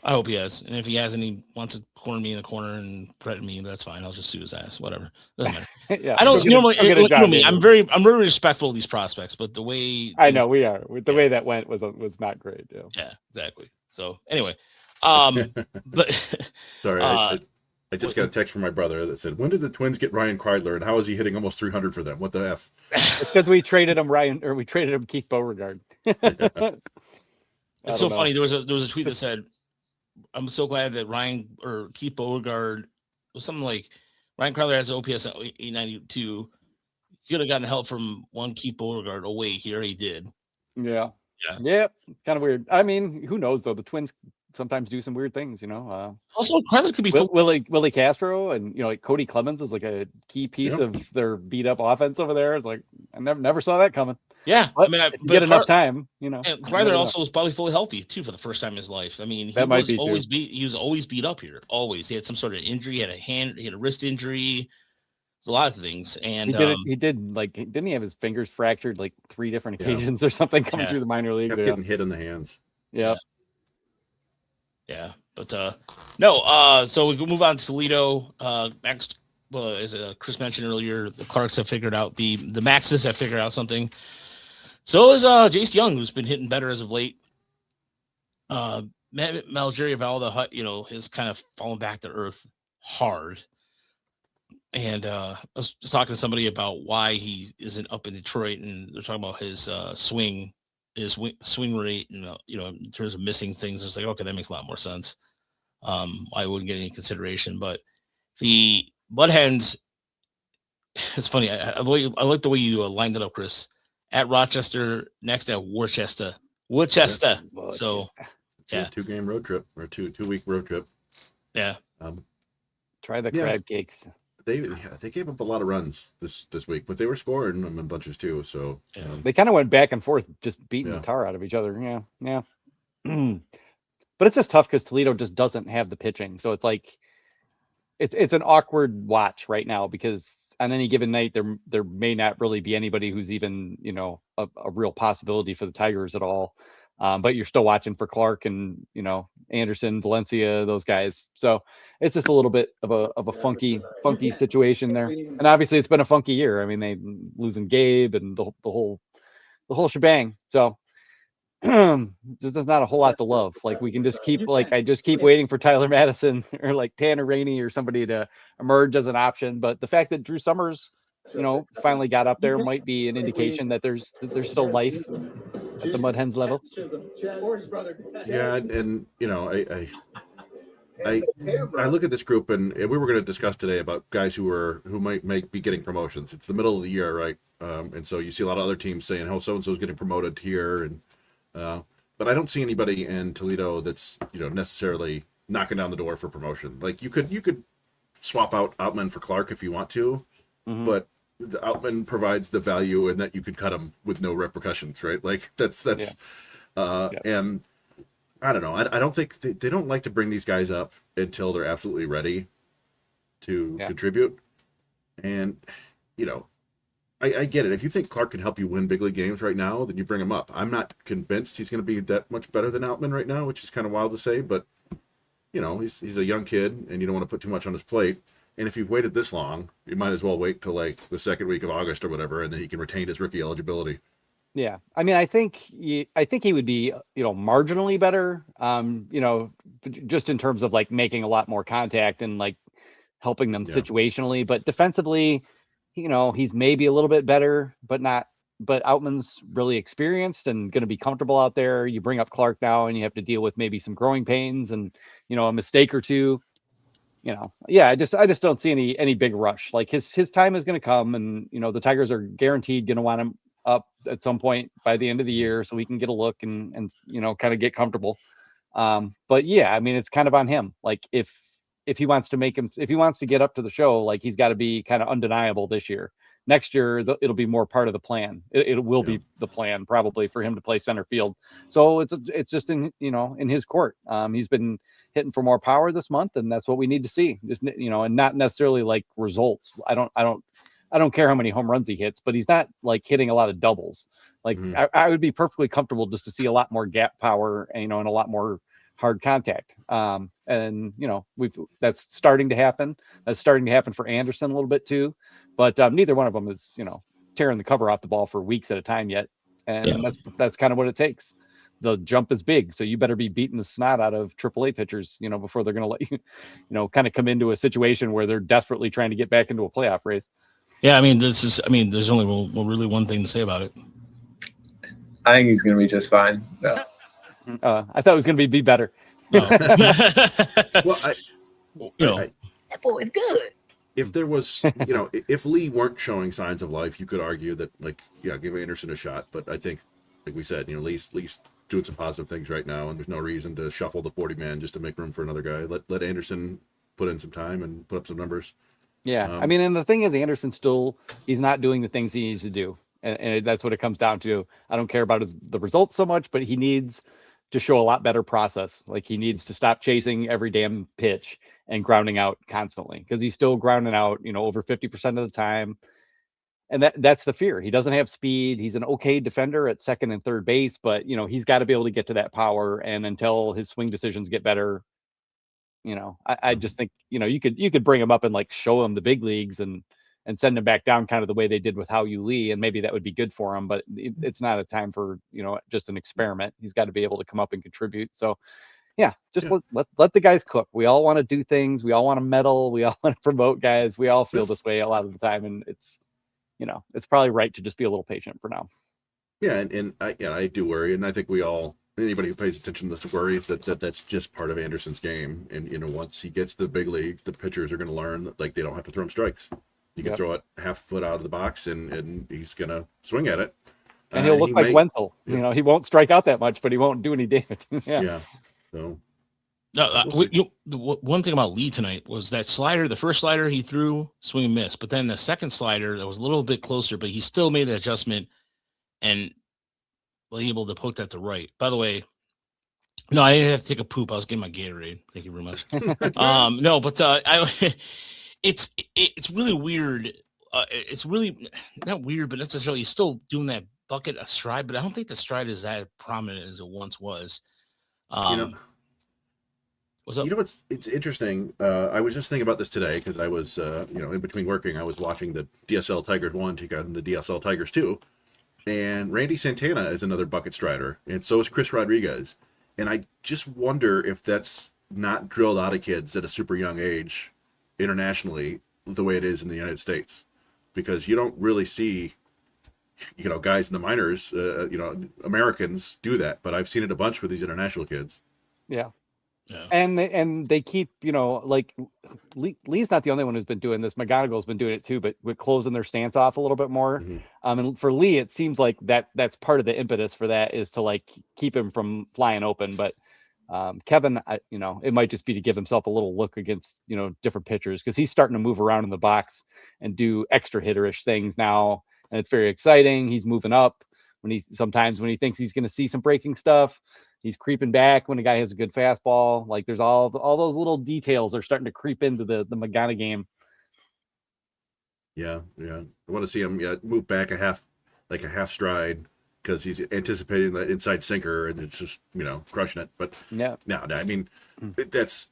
I hope he has. And if he has and he wants to corner me in the corner and threaten me, that's fine. I'll just sue his ass. Whatever. Doesn't matter. Yeah, I don't normally. you know Me, I'm very respectful of these prospects, but the way I know we are. The way that went was not great. Yeah. Yeah, exactly. So anyway, but Sorry, I just got a text from my brother that said, "When did the Twins get Ryan Kreidler, and how is he hitting almost 300 for them? What the f?" It's because we traded him Keith Beauregard. It's so funny. There was a tweet that said, "I'm so glad that Ryan or Keith Beauregard was something like Ryan Kreidler has an OPS at 892. He could have gotten help from one Keith Beauregard. Oh wait, he already did." Yeah. Yeah. Yeah. Kind of weird. I mean, who knows though? The Twins sometimes do some weird things, Also, Kreidler could be Willie Castro and like Cody Clemens is like a key piece of their beat up offense over there. It's like I never saw that coming. Yeah, but get enough time, And Kreidler also was probably fully healthy too for the first time in his life. I mean, he was always beat up here. Always, he had some sort of injury. He had a wrist injury. There's a lot of things, and he didn't he have his fingers fractured like 3 different occasions or something coming through the minor leagues? Kept getting hit in the hands. Yeah. Yeah, but no. So we can move on to Toledo. Next, as Chris mentioned earlier, the Clarks have figured out the Maxes have figured out something. So is Jace Young, who's been hitting better as of late. Malgeria Valda, has kind of fallen back to earth hard. And I was just talking to somebody about why he isn't up in Detroit, and they're talking about his swing rate, and in terms of missing things. It's like, okay, that makes a lot more sense. I wouldn't get any consideration, but the Mud Hens. It's funny. I like the way you lined it up, Chris. At Rochester, next at Worcester. So, yeah, 2-game road trip or 2-week road trip. Yeah. Try the crab cakes. They gave up a lot of runs this week, but they were scoring them in bunches too. So they kind of went back and forth, just beating the tar out of each other. Yeah. But it's just tough because Toledo just doesn't have the pitching, so it's like it's an awkward watch right now because on any given night there may not really be anybody who's even a real possibility for the Tigers at all. But you're still watching for Clark and Anderson, Valencia, those guys. So it's just a little bit of a funky situation there. And obviously it's been a funky year. I mean, they losing Gabe and the whole shebang. So there's not a whole lot to love. Like we can just keep I just keep waiting for Tyler Madison or like Tanner Rainey or somebody to emerge as an option. But the fact that Drew Summers, finally got up there might be an indication that there's still life at the Mud Hens level. Yeah, and I look at this group, and we were going to discuss today about guys who might be getting promotions. It's the middle of the year, right? And so you see a lot of other teams saying, "Oh, so and so is getting promoted here," and but I don't see anybody in Toledo that's necessarily knocking down the door for promotion. Like you could swap out Outman for Clark if you want to, but the Outman provides the value in that you could cut him with no repercussions, right? Like that's and I don't know. I don't think they don't like to bring these guys up until they're absolutely ready to contribute. And I get it. If you think Clark can help you win big league games right now, then you bring him up. I'm not convinced he's going to be that much better than Outman right now, which is kind of wild to say, but he's a young kid and you don't want to put too much on his plate. And if you've waited this long, you might as well wait till like the second week of August or whatever, and then he can retain his rookie eligibility. Yeah, I mean, I think he would be, marginally better, just in terms of like making a lot more contact and like helping them situationally. But defensively, he's maybe a little bit better, but not. But Outman's really experienced and going to be comfortable out there. You bring up Clark now, and you have to deal with maybe some growing pains and a mistake or two. yeah, I just don't see any big rush. Like his time is going to come, and the Tigers are guaranteed going to want him up at some point by the end of the year, so we can get a look and kind of get comfortable. But yeah, I mean, it's kind of on him. Like if he wants to get up to the show, like he's got to be kind of undeniable this year. Next year, it'll be more part of the plan. It will be the plan probably for him to play center field. So it's just in his court. He's been hitting for more power this month, and that's what we need to see. Just and not necessarily like results. I don't care how many home runs he hits, but he's not like hitting a lot of doubles. Like I would be perfectly comfortable just to see a lot more gap power, and a lot more hard contact. And that's starting to happen. That's starting to happen for Anderson a little bit too, but neither one of them is tearing the cover off the ball for weeks at a time yet, and that's kind of what it takes. The jump is big, so you better be beating the snot out of AAA pitchers, before they're going to let you, kind of come into a situation where they're desperately trying to get back into a playoff race. Yeah, I mean, there's only really one thing to say about it. I think he's going to be just fine. No. I thought it was going to be better. No. Well, That boy is good. if there was, if Lee weren't showing signs of life, you could argue that, give Anderson a shot. But I think, like we said, Lee's doing some positive things right now, and there's no reason to shuffle the 40-man just to make room for another guy. Let Anderson put in some time and put up some numbers. Yeah, I mean, and the thing is, Anderson he's not doing the things he needs to do, and that's what it comes down to. I don't care about the results so much, but he needs to show a lot better process. Like he needs to stop chasing every damn pitch and grounding out constantly, because he's still grounding out, over 50% of the time. And that's the fear. He doesn't have speed. He's an okay defender at second and third base, but he's got to be able to get to that power. And until his swing decisions get better, I just think you could bring him up and like show him the big leagues and send him back down kind of the way they did with Hao Yu Lee, and maybe that would be good for him. But it's not a time for just an experiment. He's got to be able to come up and contribute. So let the guys cook. We all want to do things. We all want to medal. We all want to promote guys. We all feel this way a lot of the time, and it's probably right to just be a little patient for now. Yeah, and I do worry, and I think anybody who pays attention to this worries that that's just part of Anderson's game. And once he gets to the big leagues, the pitchers are going to learn that they don't have to throw him strikes. You can throw it half a foot out of the box, and he's going to swing at it. And he'll look like Wenzel. Yeah. He won't strike out that much, but he won't do any damage. Yeah. So. No, one thing about Lee tonight was that slider. The first slider he threw, swing and miss. But then the second slider that was a little bit closer, but he still made an adjustment and was able to poke that to right. By the way, no, I didn't have to take a poop. I was getting my Gatorade. Thank you very much. No, but it's really weird. It's really not weird, but necessarily he's still doing that bucket a stride. But I don't think the stride is that prominent as it once was. What's up? It's interesting. I was just thinking about this today because I was, in between working, I was watching the DSL Tigers 1 take on the DSL Tigers 2. And Randy Santana is another bucket strider, and so is Chris Rodriguez. And I just wonder if that's not drilled out of kids at a super young age internationally the way it is in the United States. Because you don't really see, guys in the minors, Americans do that. But I've seen it a bunch with these international kids. Yeah. Yeah. And they keep, Lee's not the only one who's been doing this. McGonigal's been doing it too, but with closing their stance off a little bit more. Mm-hmm. And for Lee, it seems like that's part of the impetus for that is to keep him from flying open. But Kevin, it might just be to give himself a little look against, different pitchers, because he's starting to move around in the box and do extra hitterish things now. And it's very exciting. He's moving up sometimes when he thinks he's going to see some breaking stuff. He's creeping back when a guy has a good fastball. There's all those little details are starting to creep into the Magana game. Yeah. I want to see him move back a half stride because he's anticipating the inside sinker and it's just crushing it. But no, I mean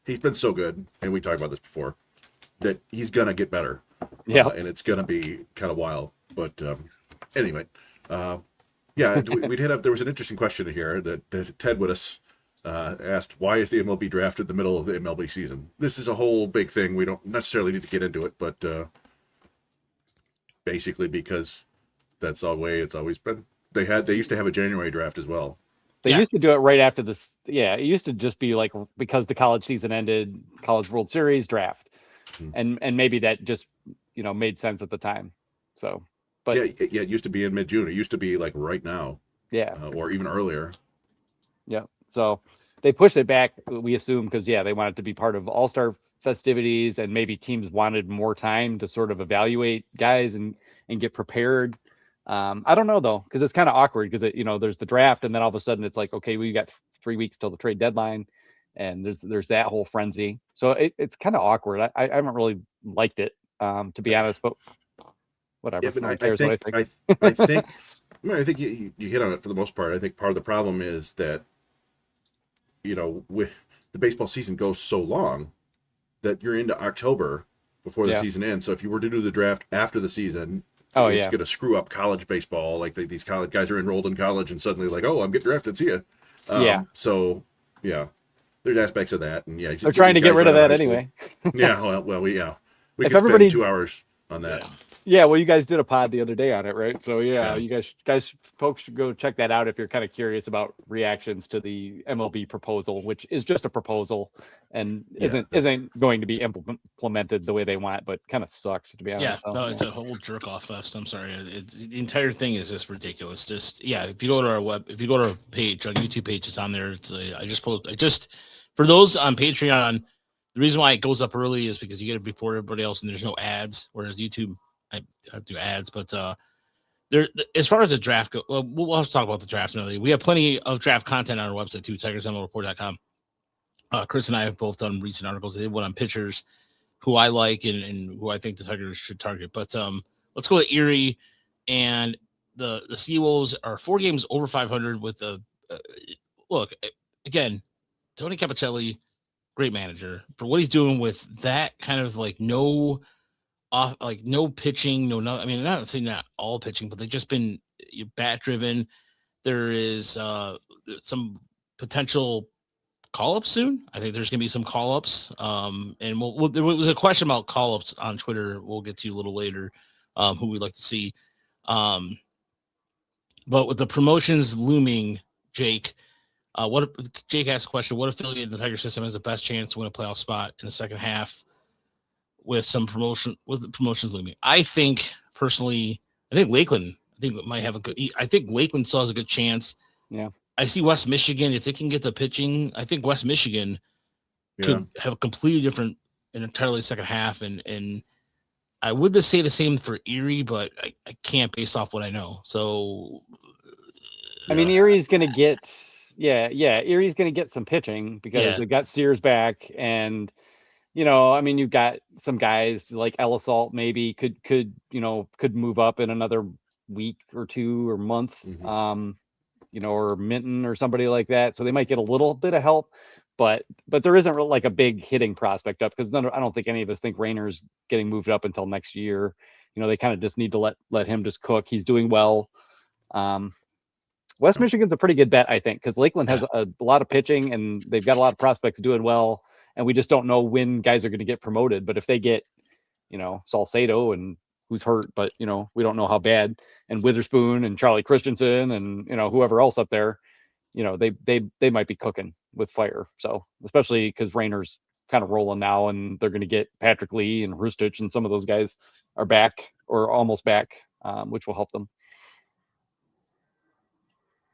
he's been so good, and we talked about this before, that he's gonna get better. Yeah, and it's gonna be kind of wild. But anyway. Yeah, there was an interesting question here that Ted Wittes asked, why is the MLB draft in the middle of the MLB season? This is a whole big thing. We don't necessarily need to get into it, but basically because that's the way it's always been. They used to have a January draft as well, They Yeah. used to do it right after this. Yeah, it used to just be like because the college season ended, College World Series draft, and maybe that just made sense at the time. So, but yeah, it used to be in mid-June. It used to be like right now, yeah, or even earlier. yeah. So they pushed it back. We assume because they wanted to be part of All-Star festivities, and maybe teams wanted more time to sort of evaluate guys and get prepared. I don't know though, because it's kind of awkward because there's the draft, and then all of a sudden it's like, okay, we got 3 weeks till the trade deadline, and there's that whole frenzy. So it's kind of awkward. I haven't really liked it, to be honest, but whatever. Yeah, but No one I cares what I think think. I think I think you hit on it for the most part. I think part of the problem is that with the baseball season goes so long that you're into October before the season ends. So if you were to do the draft after the season, it's going to screw up college baseball. Like these college guys are enrolled in college and suddenly like, oh, I'm getting drafted. See ya. So yeah, there's aspects of that, and they're trying to get rid of that anyway. Yeah, we If could everybody- spend 2 hours on that. Yeah, well, you guys did a pod the other day on it, right? So Yeah. you guys, folks should go check that out if you're kind of curious about reactions to the MLB proposal, which is just a proposal and isn't going to be implemented the way they want, but kind of sucks to be honest. Yeah, So, no, it's a whole jerk off fest. I'm sorry, the entire thing is just ridiculous. Just if you go to our page on YouTube page, it's on there. I just for those on Patreon. The reason why it goes up early is because you get it before everybody else, and there's no ads. Whereas YouTube, I do ads, but there. As far as the draft go, we'll have to talk about the draft another day. We have plenty of draft content on our website too, TigersMLReport.com. Chris and I have both done recent articles. They did one on pitchers who I like and who I think the Tigers should target. But let's go to Erie, and the Seawolves are 4 games over 500 with a look again. Tony Capicelli, great manager for what he's doing with that kind of like no pitching, no. I mean, I'm not saying not all pitching, but they've just been bat driven. There is some potential call ups soon. I think there's going to be some call ups. And there was a question about call ups on Twitter. We'll get to you a little later, who we'd like to see. But with the promotions looming, Jake. Jake asked a question: what affiliate in the Tiger system has the best chance to win a playoff spot in the second half with the promotions looming? I think personally, Lakeland. Might have a good. I think Lakeland still has a good chance. Yeah. I see West Michigan, if they can get the pitching. I think West Michigan could have a completely different and entirely second half. And I would say the same for Erie, but I can't based off what I know. So I mean, Erie's going to get. Erie's going to get some pitching because they got Sears back, and I mean, you've got some guys like Elisalt maybe could move up in another week or 2 or month, or Minton or somebody like that. So they might get a little bit of help, but there isn't really like a big hitting prospect up because I don't think any of us think Rayner's getting moved up until next year. They kind of just need to let him just cook. He's doing well. West Michigan's a pretty good bet, I think, because Lakeland has a lot of pitching and they've got a lot of prospects doing well, and we just don't know when guys are going to get promoted. But if they get, Salcedo and who's hurt, but we don't know how bad, and Witherspoon and Charlie Christensen and whoever else up there, they might be cooking with fire. So especially because Rayner's kind of rolling now, and they're going to get Patrick Lee and Rustich, and some of those guys are back or almost back, which will help them.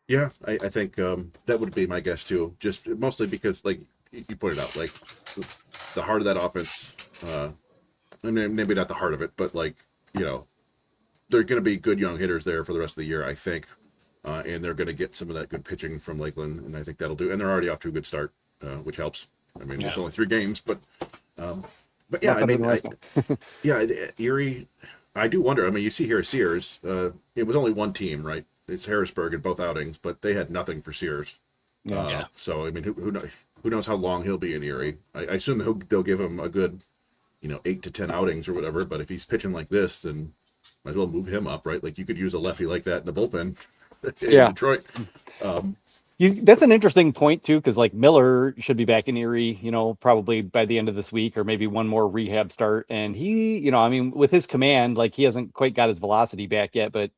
Yeah, I think that would be my guess too. Just mostly because, like you pointed out, like the heart of that offense. I mean, maybe not the heart of it, but there are going to be good young hitters there for the rest of the year, I think, and they're going to get some of that good pitching from Lakeland, and I think that'll do. And they're already off to a good start, which helps. I mean, it's only 3 games, but yeah, I mean, Erie. I do wonder. I mean, you see here Sears. It was only one team, right? It's Harrisburg in both outings, but they had nothing for Sears. So I mean, who knows how long he'll be in Erie? I assume they'll give him a good, 8 to 10 outings or whatever. But if he's pitching like this, then might as well move him up, right? Like you could use a lefty like that in the bullpen in Detroit. That's an interesting point too, because like Miller should be back in Erie, probably by the end of this week, or maybe one more rehab start. And he, I mean, with his command, like he hasn't quite got his velocity back yet, but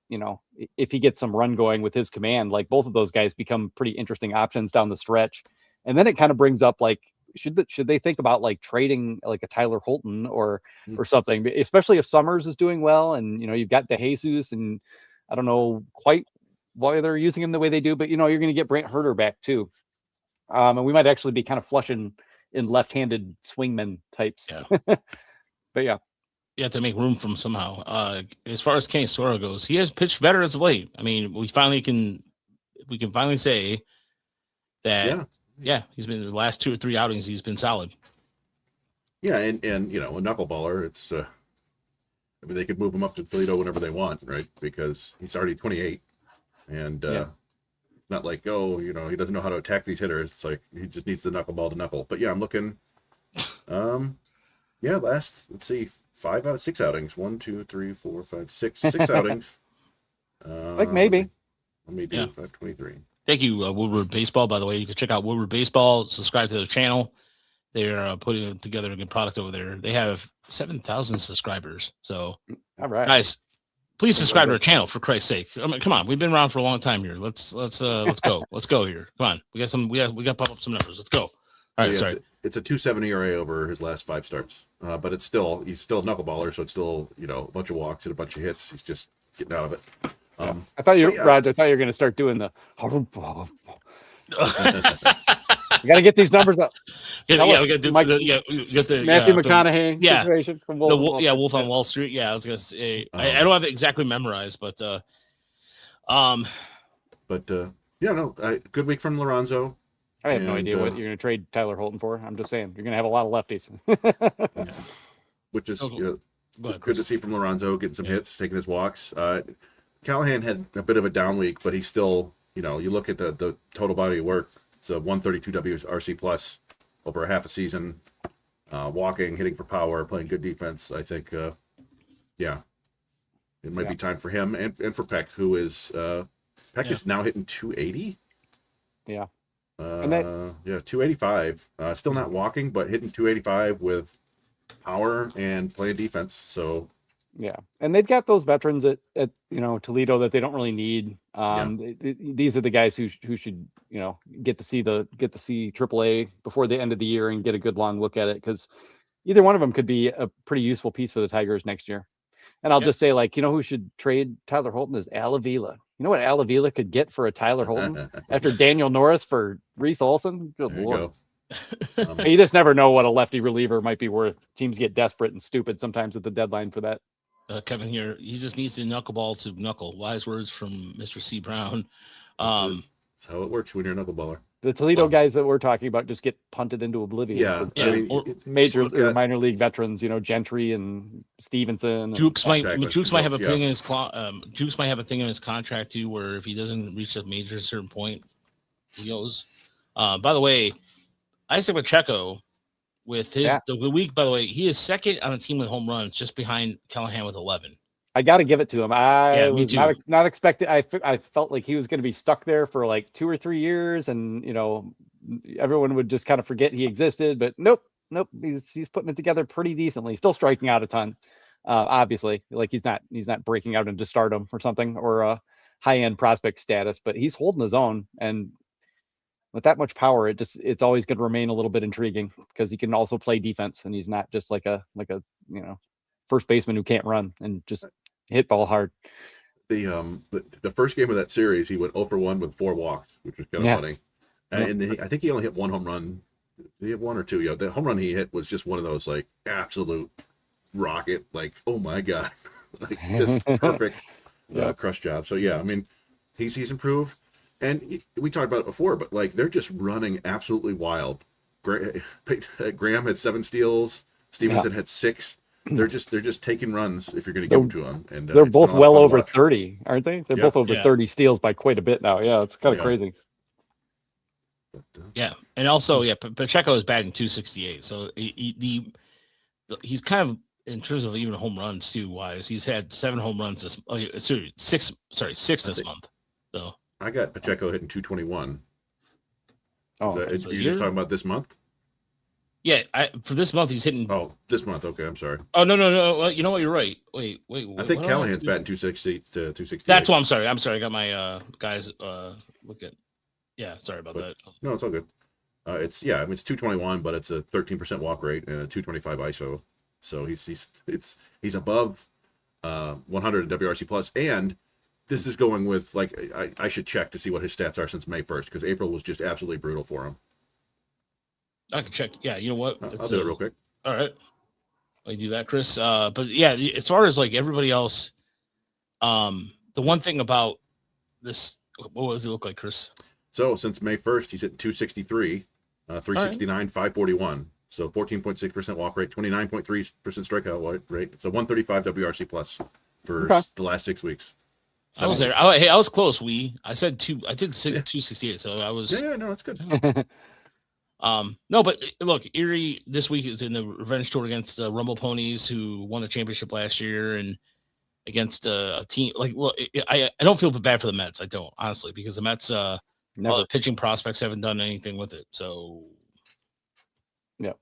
if he gets some run going with his command, like both of those guys become pretty interesting options down the stretch. And then it kind of brings up like, should they think about like trading like a Tyler Holton or something, especially if Summers is doing well, and you've got DeJesus, and I don't know quite why they're using him the way they do, but you're going to get Brant Herter back too. And we might actually be kind of flushing in left-handed swingman types. Yeah. But yeah. You have to make room for him somehow. As far as Kenny Soro goes, he has pitched better as of late. I mean, we can finally say that he's been the last 2 or 3 outings, he's been solid. Yeah, and a knuckleballer, it's I mean, they could move him up to Toledo whenever they want, right? Because he's already 28. And it's not like, he doesn't know how to attack these hitters. It's like he just needs the knuckleball to knuckle. But yeah, I'm looking. Let's see, 5 out of 6 outings. 1, 2, 3, 4, 5, 6 outings. Like maybe. Let me do 523. Thank you, Woodward Baseball. By the way, you can check out Woodward Baseball. Subscribe to their channel. They're putting together a good product over there. They have 7,000 subscribers. So, all right, guys. Please subscribe to our channel, for Christ's sake. I mean, come on, we've been around for a long time here. Let's go. Let's go here. Come on, we got to pump up some numbers. Let's go. All right, sorry. It's a 2.70 ERA over his last 5 starts, but he's still a knuckleballer, so it's still a bunch of walks and a bunch of hits. He's just getting out of it. I thought Raj, I thought you were going to start doing the. You got to get these numbers up. We got to do the Matthew McConaughey situation from Wolf. Wolf on Wall Street. Yeah, I was going to say I don't have it exactly memorized, but good week from Lorenzo. I have no idea what you're going to trade Tyler Holton for. I'm just saying you're going to have a lot of lefties. Which is good to see from Lorenzo, getting some hits, taking his walks. Callahan had a bit of a down week, but he's still, you look at the total body of work. It's a 132 WRC plus over a half a season, walking, hitting for power, playing good defense. I think, it might be time for him and for Peck, who is is now hitting 280. Yeah. 285. Still not walking, but hitting 285 with power and playing defense. So. Yeah, and they've got those veterans at Toledo that they don't really need. These are the guys who should get to see AAA before the end of the year and get a good long look at it, because either one of them could be a pretty useful piece for the Tigers next year. And I'll just say, like, who should trade Tyler Holton is Al Avila. You know what Al Avila could get for a Tyler Holton after Daniel Norris for Reese Olson? Good Lord. You just never know what a lefty reliever might be worth. Teams get desperate and stupid sometimes at the deadline for that. Kevin here, he just needs the knuckleball to knuckle. Wise words from Mr. C. Brown. That's how it works when you're a knuckleballer. The Toledo guys that we're talking about just get punted into oblivion. Yeah. Major or minor league veterans, Gentry and Stevenson. Jukes might have a thing in his Jukes might have a thing in his contract too, where if he doesn't reach a major at a certain point, he goes. By the way, Isaac Pacheco with the week, by the way, he is second on the team with home runs, just behind Callahan with 11. I got to give it to him. I me was too. not expecting. I felt like he was going to be stuck there for like 2 or 3 years, and everyone would just kind of forget he existed. But nope. He's putting it together pretty decently. Still striking out a ton. Obviously, like he's not breaking out into stardom or something, or a high end prospect status, but he's holding his own. And with that much power, it's always going to remain a little bit intriguing because he can also play defense, and he's not just like a first baseman who can't run and just hit ball hard. The first game of that series, he went 0 for 1 with 4 walks, which was kind of funny. And I think he only hit 1 home run. Did he have 1 or 2? Yeah, the home run he hit was just one of those like absolute rocket, like, oh my god, like just perfect crush job. So yeah, I mean, he's improved, and we talked about it before, but like they're just running absolutely wild. Graham had 7 steals. Stevenson had 6. They're just taking runs if you're going to give them to them, and they're both well over 30, aren't they? They're both over 30 steals by quite a bit now. Yeah, it's kind of crazy. But, and also Pacheco is batting 268, so he's kind of, in terms of even home runs too wise, he's had 7 home runs six this month. So I got Pacheco hitting 221. Oh, Are for the you just year? talking about this month? Yeah, for this month he's hitting. Oh, this month. Okay, I'm sorry. Oh no. Well, you know what? You're right. Wait. I think what do I have Callahan's to do? batting 260 to 268. That's what I'm sorry. I'm sorry. I got my guys look at. Yeah, sorry about But- that. No, it's all good. It's I mean it's 221, but it's a 13% walk rate and a 225 ISO. So he's above 100 in WRC plus, and this is going with like I should check to see what his stats are since May 1st because April was just absolutely brutal for him. I can check. Yeah, you know what? I'll do it real quick. All right. I do that, Chris. But yeah, as far as like everybody else, the one thing about this, what does it look like, Chris? So since May 1st, he's at 263, 369, 541. So 14.6% walk rate, 29.3% strikeout rate. It's a 135 WRC plus for the last 6 weeks. So, I was there. Hey, I was close. I said I did 268. So I was. Yeah, no, that's good. No, but look, Erie this week is in the revenge tour against the Rumble Ponies, who won the championship last year, and against a team like. Well, I don't feel bad for the Mets. I don't, honestly, because the Mets, all the pitching prospects haven't done anything with it. So, Yep.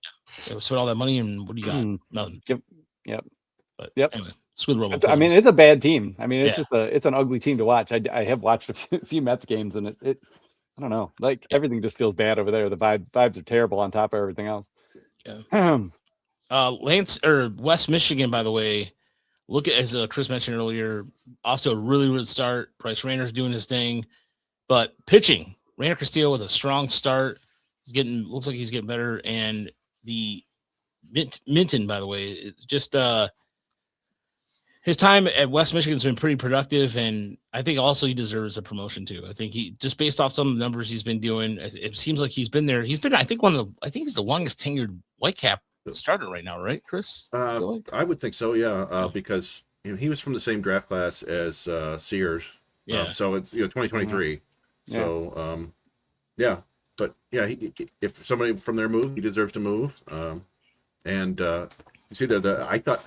They spent all that money, and what do you got? Nothing. Yep. But Yep. anyway, it's with Rumble. I mean, Ponies. it's a bad team. I mean, it's Yeah. just it's an ugly team to watch. I have watched a few Mets games, and it I don't know, like everything just feels bad over there. The vibes are terrible on top of everything else. Yeah. Lance or West Michigan, by the way, look at, as Chris mentioned earlier, off to a really good start. Bryce Rainer's doing his thing, but pitching, Rainer Castillo with a strong start. Looks like he's getting better. And the Minton, by the way, it's just his time at West Michigan's been pretty productive, and I think also he deserves a promotion too. I think he just based off some of the numbers he's been doing, it seems like he's been there. He's been, I think he's the longest tenured Whitecap starter right now, right, Chris? I would think so, yeah, because he was from the same draft class as Sears. Yeah. So it's 2023. Yeah. So yeah, but yeah, if somebody from there moved, he deserves to move. And you see there, I thought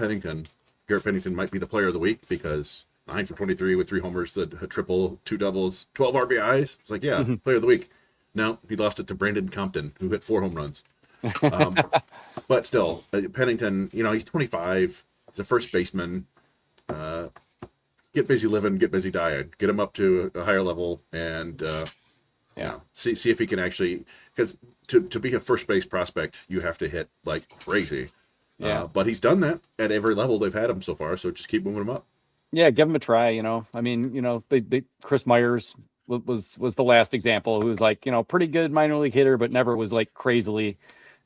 Garrett Pennington might be the player of the week because 9 for 23 with 3 homers, a triple, 2 doubles, 12 RBIs. It's like, yeah, player of the week. No, he lost it to Brandon Compton, who hit 4 home runs. But still, Pennington, he's 25. He's a first baseman. Get busy living, get busy dying. Get him up to a higher level, and see if he can actually. Because to be a first base prospect, you have to hit like crazy. Yeah. But he's done that at every level they've had him so far. So just keep moving him up. Yeah, give him a try. I mean, they Chris Myers was the last example, who was like, pretty good minor league hitter, but never was like crazily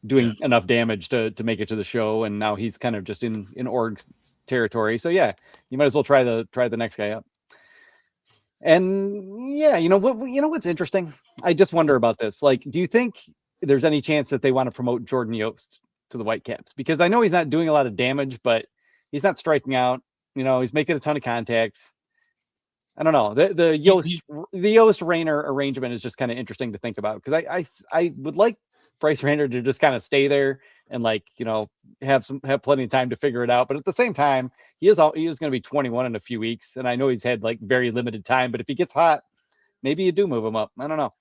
doing enough damage to make it to the show. And now he's kind of just in org territory. So yeah, you might as well try the next guy up. And yeah, what's interesting? I just wonder about this. Like, do you think there's any chance that they want to promote Jordan Yost to the Whitecaps? Because I know he's not doing a lot of damage, but he's not striking out. He's making a ton of contacts. I don't know. The Yost Rainer arrangement is just kind of interesting to think about, because I would like Bryce Rainer to just kind of stay there and have plenty of time to figure it out. But at the same time, he is going to be 21 in a few weeks, and I know he's had like very limited time. But if he gets hot, maybe you do move him up. I don't know.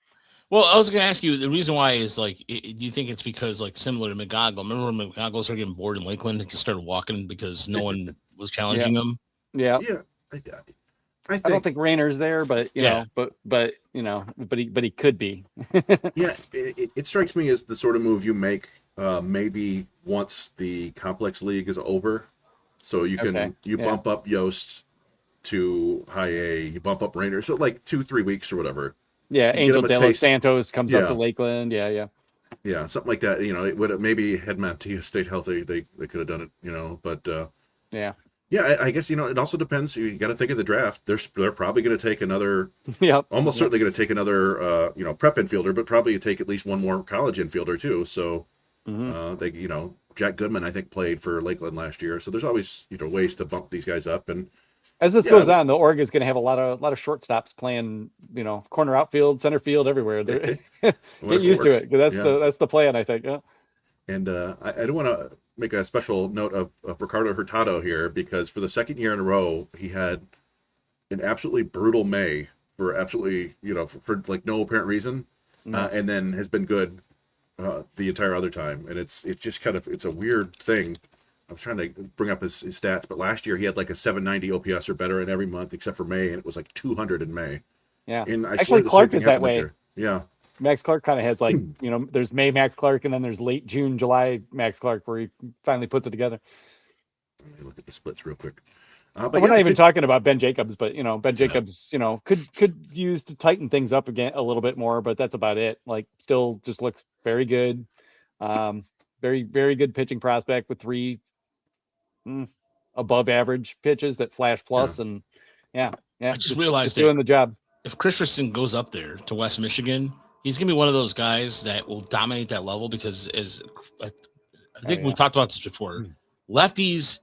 Well, I was going to ask you, the reason why is do you think it's because similar to McGonagall? Remember when McGonagall started getting bored in Lakeland and just started walking because no one was challenging him? Yeah. Yeah. I don't think Rainer's there, but but he could be. Yeah, it strikes me as the sort of move you make maybe once the complex league is over, so you can bump up Yost to high A, you bump up Rainer, so like 2-3 weeks or whatever. Yeah, You Angel get him a De Los taste. Santos comes up Yeah. to Lakeland. Yeah. Yeah, something like that. It would have maybe had Mantilla stayed healthy, they could have done it. But Yeah. yeah, I guess it also depends. You got to think of the draft. They're probably going to take another. Yep. Almost certainly going to take another, prep infielder, but probably take at least one more college infielder too. So, Jack Goodman, I think, played for Lakeland last year. So there's always, ways to bump these guys up. And As this goes on, the org is going to have a lot of shortstops playing, corner outfield, center field, everywhere. Get used to it, because that's the plan, I think. Yeah. And I do want to make a special note of Ricardo Hurtado here, because for the second year in a row, he had an absolutely brutal May for absolutely, for like no apparent reason. and then has been good the entire other time. And it's just kind of, it's a weird thing. I was trying to bring up his stats, but last year he had like a 790 OPS or better in every month except for May, and it was like 200 in May. Yeah. And I Actually, swear the Clark same is thing that happened this way. year. Yeah. Max Clark kind of has like, there's May Max Clark, and then there's late June, July Max Clark, where he finally puts it together. Let me look at the splits real quick. But we're not even talking about Ben Jacobs, but Ben Jacobs, could use to tighten things up again a little bit more, but that's about it. Like, still just looks very good. Very, very good pitching prospect with 3 above average pitches that flash plus, and I just realized just doing the job. If Christensen goes up there to West Michigan, he's gonna be one of those guys that will dominate that level because, as I think we've talked about this before, lefties,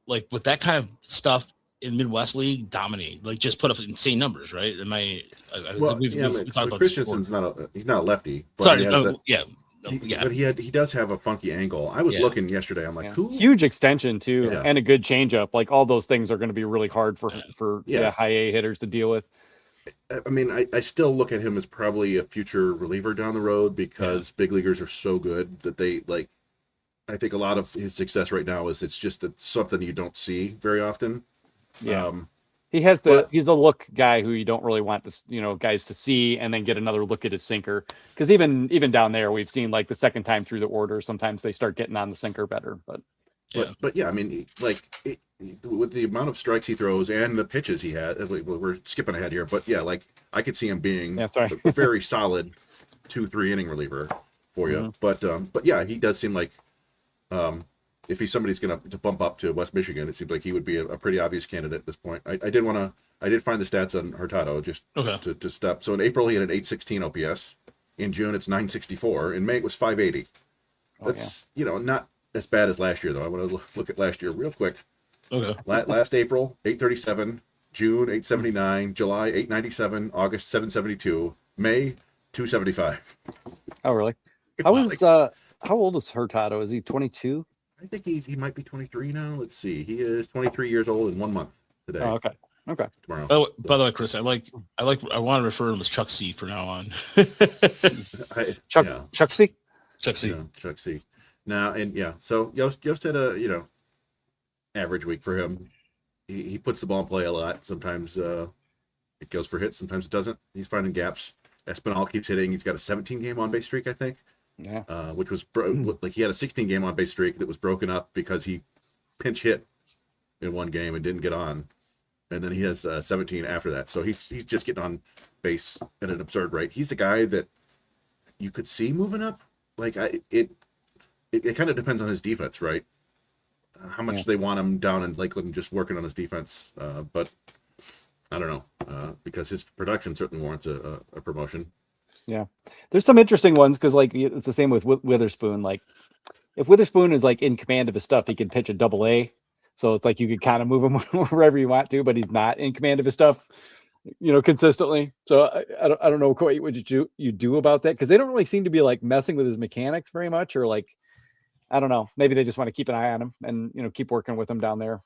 like with that kind of stuff in Midwest League, dominate. Like, just put up insane numbers, right? We've talked about Christensen's he's not a lefty. But Sorry, but he does have a funky angle. I was looking yesterday. I'm like, who? Huge extension too, and a good changeup. Like, all those things are going to be really hard for high A hitters to deal with. I mean, I still look at him as probably a future reliever down the road because big leaguers are so good that they like. I think a lot of his success right now is it's something you don't see very often. Yeah. He's a look guy who you don't really want this, guys to see and then get another look at his sinker. Because even down there, we've seen like the second time through the order, sometimes they start getting on the sinker better. But I mean, with the amount of strikes he throws and the pitches he had, we're skipping ahead here, but I could see him being a very solid 2-3 inning reliever for you. Mm-hmm. But he does seem like if he's somebody's going to bump up to West Michigan, it seems like he would be a pretty obvious candidate at this point. I did find the stats on Hurtado just to step. So in April, he had an 816 OPS. In June, it's 964. In May, it was 580. That's, not as bad as last year, though. I want to look at last year real quick. Okay. Last April, 837. June, 879. July, 897. August, 772. May, 275. Oh, really? How old is Hurtado? Is he 22? I think he might be 23 now. Let's see. He is 23 years old in 1 month today. Oh, okay. Tomorrow. By the way, Chris, I want to refer to him as Chuck C for now on. Chuck C. Chuck C. Yeah, Chuck C. Now so Yost had a average week for him. He puts the ball in play a lot. Sometimes it goes for hits, sometimes it doesn't. He's finding gaps. Espinal keeps hitting. He's got a 17-game on-base streak, I think. Yeah. Which was he had a 16-game on-base streak that was broken up because he pinch hit in one game and didn't get on, and then he has 17 after that. So he's just getting on base at an absurd rate. He's a guy that you could see moving up. It kind of depends on his defense, right? How much they want him down in Lakeland just working on his defense, but I don't know because his production certainly warrants a promotion. Yeah, there's some interesting ones because it's the same with Witherspoon. Like, if Witherspoon is in command of his stuff, he can pitch a AA. So it's you could kind of move him wherever you want to, but he's not in command of his stuff, consistently. So I don't know what you do about that, because they don't really seem to be messing with his mechanics very much, or I don't know. Maybe they just want to keep an eye on him and keep working with him down there.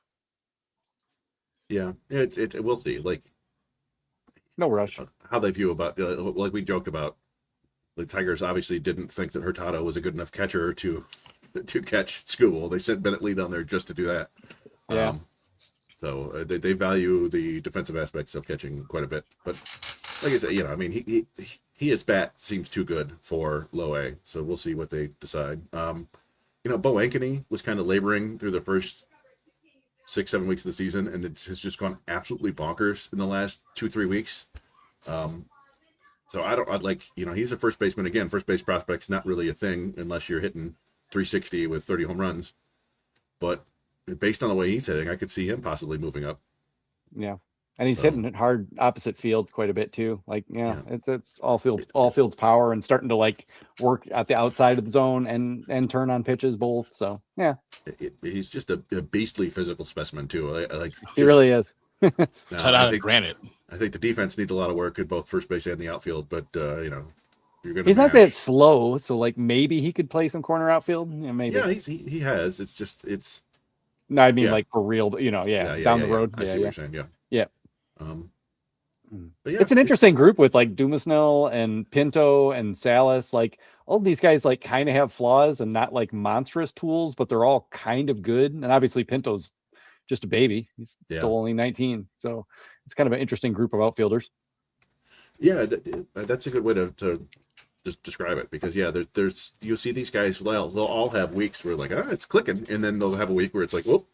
Yeah, we'll see. No rush. How they view about like we joked about, the Tigers obviously didn't think that Hurtado was a good enough catcher to catch Skubal. They sent Bennett Lee down there just to do that. Yeah. So they value the defensive aspects of catching quite a bit. But like I said, his bat seems too good for low A. So we'll see what they decide. Bo Ankeny was kind of laboring through the first 6-7 weeks of the season, and it has just gone absolutely bonkers in the last 2-3 weeks. So he's a first baseman. Again, first base prospect's not really a thing unless you're hitting 360 with 30 home runs. But based on the way he's hitting, I could see him possibly moving up. Yeah. And he's hitting it hard opposite field quite a bit too. It's all fields power and starting to work at the outside of the zone and turn on pitches both. So yeah, he's just a beastly physical specimen too. He really is. Cut out of granite. I think the defense needs a lot of work at both first base and the outfield. But you're gonna. He's not that slow, so maybe he could play some corner outfield. Maybe. Yeah, he has. It's. No, I mean for real. Down the road. I see what you're saying. Yeah. Yeah. But yeah, It's an interesting group with like Dumasnil and Pinto and Salas. Like all these guys like kind of have flaws and not like monstrous tools, but they're all kind of good. And obviously Pinto's just a baby. He's Yeah. still only 19. So it's kind of an interesting group of outfielders. Yeah, that's a good way to just describe it, because there's you'll see these guys, they'll all have weeks where like, it's clicking, and then they'll have a week where it's like, whoop.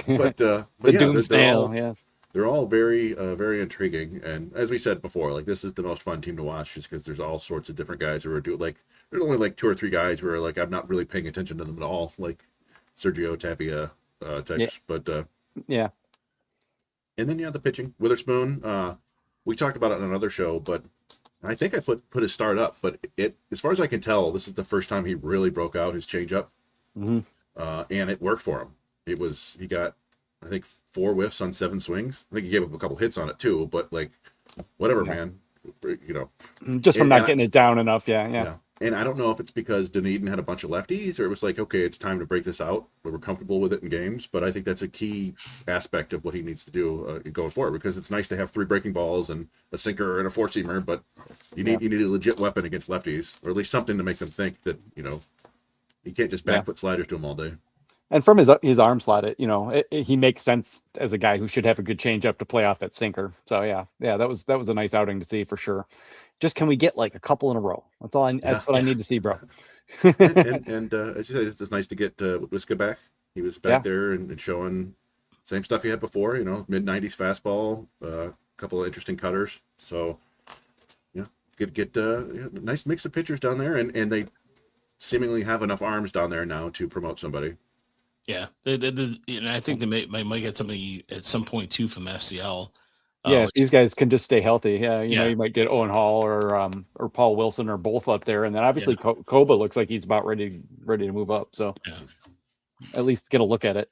But The yeah, Doomsdale, yes. they're all very very intriguing, and as we said before, like this is the most fun team to watch just because there's all sorts of different guys who are doing, like there's only like 2 or 3 guys where like I'm not really paying attention to them at all, like Sergio Tapia types. Yeah. But Yeah. and then the pitching, Witherspoon, we talked about it on another show, but I think I put his start up, but it, as far as I can tell, this is the first time he really broke out his changeup, and it worked for him. He got, I think, 4 whiffs on 7 swings. I think he gave up a couple hits on it too, but like, whatever, man, Just from not getting it down enough. Yeah. And I don't know if it's because Dunedin had a bunch of lefties, or it was like, okay, it's time to break this out, but we're comfortable with it in games. But I think that's a key aspect of what he needs to do going forward, because it's nice to have 3 breaking balls and a sinker and a 4-seamer, but you need a legit weapon against lefties, or at least something to make them think that, you can't just back foot sliders to them all day. And from his arm slot, he makes sense as a guy who should have a good changeup to play off that sinker. So yeah, that was a nice outing to see for sure. Just can we get like a couple in a row? That's all. That's what I need to see, bro. and as you said, it's nice to get Wiska back. He was back there and showing same stuff he had before. Mid-90s fastball, a couple of interesting cutters. So get nice mix of pitchers down there, and they seemingly have enough arms down there now to promote somebody. Yeah, and I think they might get somebody at some point too from FCL. Yeah, these guys can just stay healthy. Yeah, you might get Owen Hall or Paul Wilson or both up there, and then obviously Koba looks like he's about ready to move up. So at least get a look at it.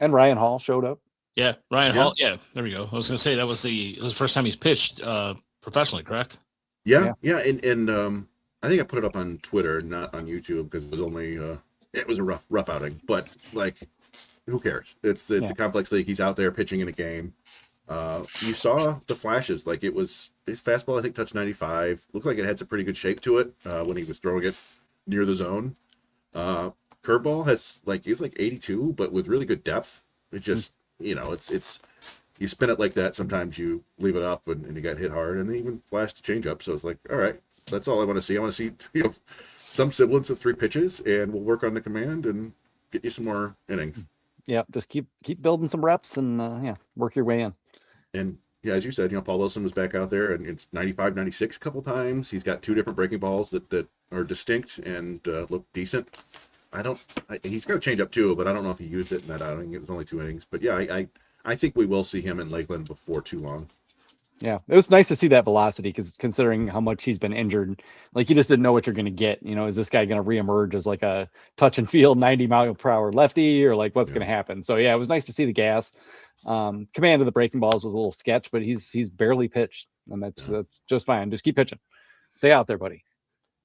And Ryan Hall showed up. Yeah, Ryan Hall. Yeah, there we go. I was going to say it was the first time he's pitched professionally, correct? Yeah, and I think I put it up on Twitter, not on YouTube, because it was only it was a rough outing. But like, who cares? It's a complex league. He's out there pitching in a game. You saw the flashes. Like, it was his fastball, I think, touched 95. Looked like it had some pretty good shape to it when he was throwing it near the zone. Curveball he's like 82, but with really good depth. It just it's you spin it like that. Sometimes you leave it up and you got hit hard, and they even flashed the changeup. So it's like, all right, that's all I want to see. I want to see some semblance of 3 pitches, and we'll work on the command and get you some more innings. Yeah, just keep building some reps and work your way in. And yeah, as you said, Paul Wilson was back out there, and it's 95, 96 a couple times. He's got 2 different breaking balls that are distinct and look decent. He's got a change up too, but I don't know if he used it in that outing. It was only 2 innings. But yeah, I think we will see him in Lakeland before too long. Yeah, it was nice to see that velocity, because considering how much he's been injured, like you just didn't know what you're going to get. Is this guy going to reemerge as like a touch and feel 90-mile-per-hour lefty, or like what's going to happen? So yeah, it was nice to see the gas. Command of the breaking balls was a little sketch, but he's barely pitched, and that's just fine. Just keep pitching. Stay out there, buddy.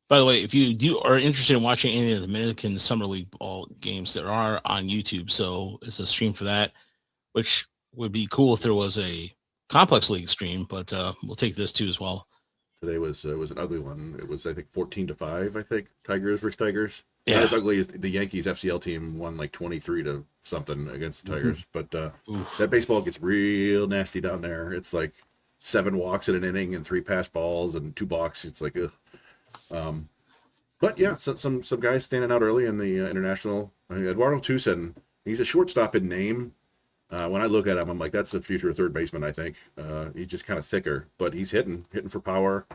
By the way, if you are interested in watching any of the Dominican Summer League ball games, that are on YouTube, so it's a stream for that, which would be cool if there was a complex league stream, but we'll take this too as well. Today was an ugly one. It was, I think, 14-5. I think Tigers versus Tigers. Yeah. Not as ugly as the Yankees FCL team won like 23 to something against the Tigers. But that baseball gets real nasty down there. It's like 7 walks in an inning and 3 pass balls and 2 balks. It's like ugh. But yeah, some guys standing out early in the international. Eduardo Tucson, he's a shortstop in name. When I look at him, I'm like, that's the future third baseman, I think. He's just kind of thicker, but he's hitting for power.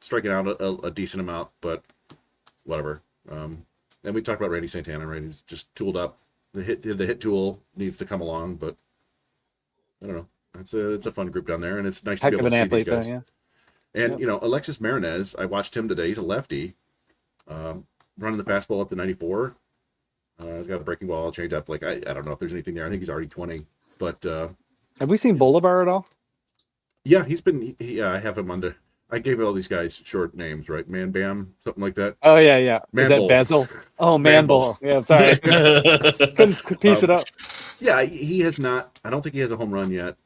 Striking out a decent amount, but whatever. And we talked about Randy Santana, right? He's just tooled up. The hit tool needs to come along, but I don't know. It's a fun group down there, and it's nice to be able to see these guys. Though, yeah. And Alexis Marinez, I watched him today. He's a lefty, running the fastball up to 94. He's got a breaking ball, a change up. Like, I don't know if there's anything there. I think he's already 20. But have we seen Bolivar at all? Yeah, he's been. I have him under. I gave all these guys short names, right? Man Bam, something like that. Oh yeah. Man Is that Bull. Basil? Oh, Man Bull. Yeah, I'm sorry. Couldn't piece it up. Yeah, he has not. I don't think he has a home run yet.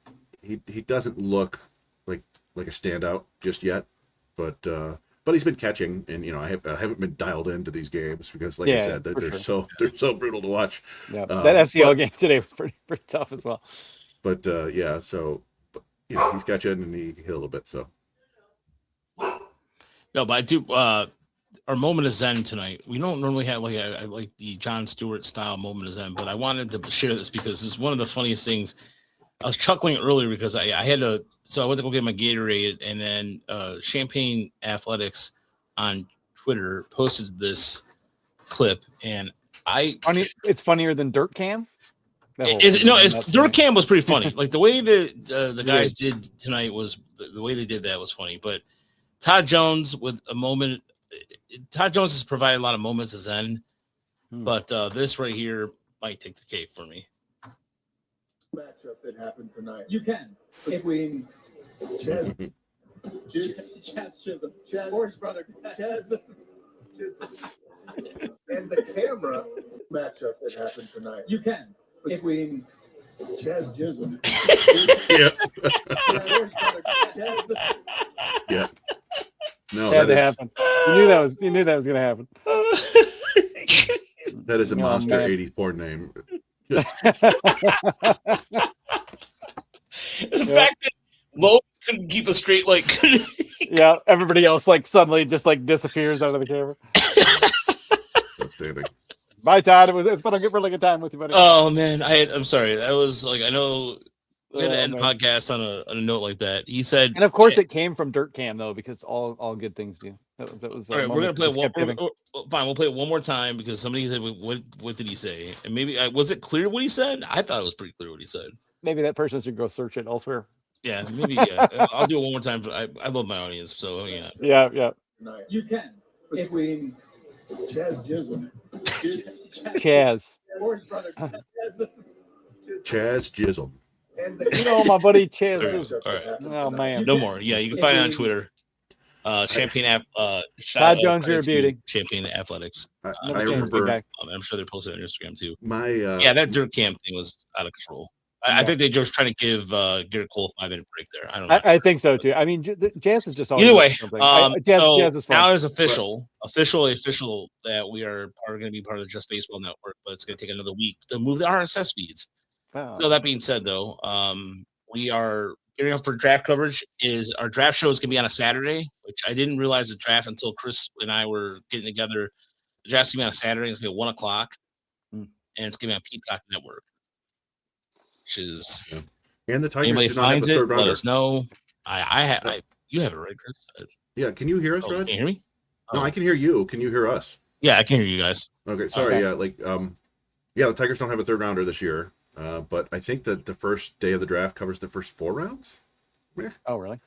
he doesn't look like a standout just yet, but he's been catching, and I haven't been dialed into these games because, like I said, they're so brutal to watch. Yeah, that FCL game today was pretty tough as well. But yeah, so he's catching and he hit a little bit. So no, but I do. Our moment of zen tonight. We don't normally have I like the Jon Stewart style moment of zen, but I wanted to share this because it's one of the funniest things. I was chuckling earlier because I went to go get my Gatorade, and then Champagne Athletics on Twitter posted this clip, and it's funnier than Dirt Cam. Dirt Cam was pretty funny. Like the way the guys did tonight was the way they did that was funny. But Todd Jones with a moment. Todd Jones has provided a lot of moments of zen, but this right here might take the cake for me. Matchup that happened tonight. You can between Chaz Chisholm, Chaz brother, Chaz and the camera matchup that happened tonight. You can between Chaz Chisholm. Yeah. No, that had to happen. You knew that was going to happen. That is a monster 80s porn name. The fact that Logan couldn't keep a straight yeah, everybody else suddenly just disappears out of the camera. Outstanding. Bye, Todd. It's been a really good time with you, buddy. Oh man, I'm sorry. That was I know we had to end the podcast on a note like that. He said, and of course it came from Dirt Cam though, because all good things do. That was all right. We're gonna play one. Fine, we'll play it one more time because somebody said, "What did he say?" And maybe was it clear what he said? I thought it was pretty clear what he said. Maybe that person should go search it elsewhere. Yeah, maybe. Yeah, I'll do it one more time. I love my audience, so yeah. Yeah. You can between Chaz Chisholm. Chaz. Chaz Chisholm. My buddy Chaz. All right. Oh man. No more. Yeah, you can find it on Twitter. Champagne app. Todd Jones, you're a beauty. Champagne Athletics. I remember. I'm sure they're posted on Instagram too. That Dirt Cam thing was out of control. I think they just trying to give Garrett Cole a 5-minute break there. I don't know. I think so too. I mean, Jazz is just always either way. Jazz is fun. Now it's official that we are going to be part of the Just Baseball Network, but it's going to take another week to move the RSS feeds. Wow. So that being said, though, we are gearing up for draft coverage. Our draft show is going to be on a Saturday, which I didn't realize the draft until Chris and I were getting together. The draft's going to be on a Saturday. It's going to be at 1:00, and it's going to be on Peacock Network. Which is, and the Tigers. Anybody finds it, let us know. You have it right, Chris. Yeah, can you hear us, Rod? Can you hear me? No, I can hear you. Can you hear us? Yeah, I can hear you guys. Okay, sorry. Okay. The Tigers don't have a third rounder this year, but I think that the first day of the draft covers the first 4 rounds. Yeah. Oh, really?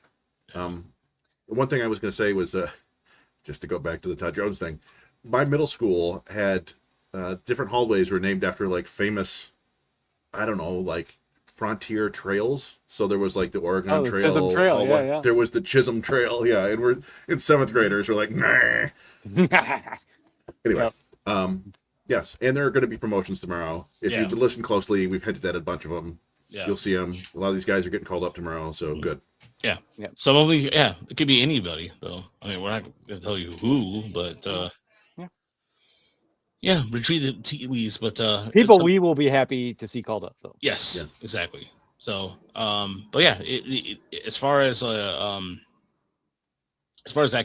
One thing I was going to say was just to go back to the Todd Jones thing. My middle school had different hallways were named after famous. I don't know, frontier trails. So there was the Oregon Trail. Chisholm Trail, yeah. There was the Chisholm Trail, yeah. And we're in 7th graders. We're like, nah. Anyway, yes. And there are going to be promotions tomorrow. If you listen closely, we've hinted at a bunch of them. Yeah. You'll see them. A lot of these guys are getting called up tomorrow. So good. Yeah. Some of these, it could be anybody, though. I mean, we're not going to tell you who, but yeah, retrieve the tea leaves, but people we will be happy to see called up though. Yes, exactly. So, but yeah, as far as that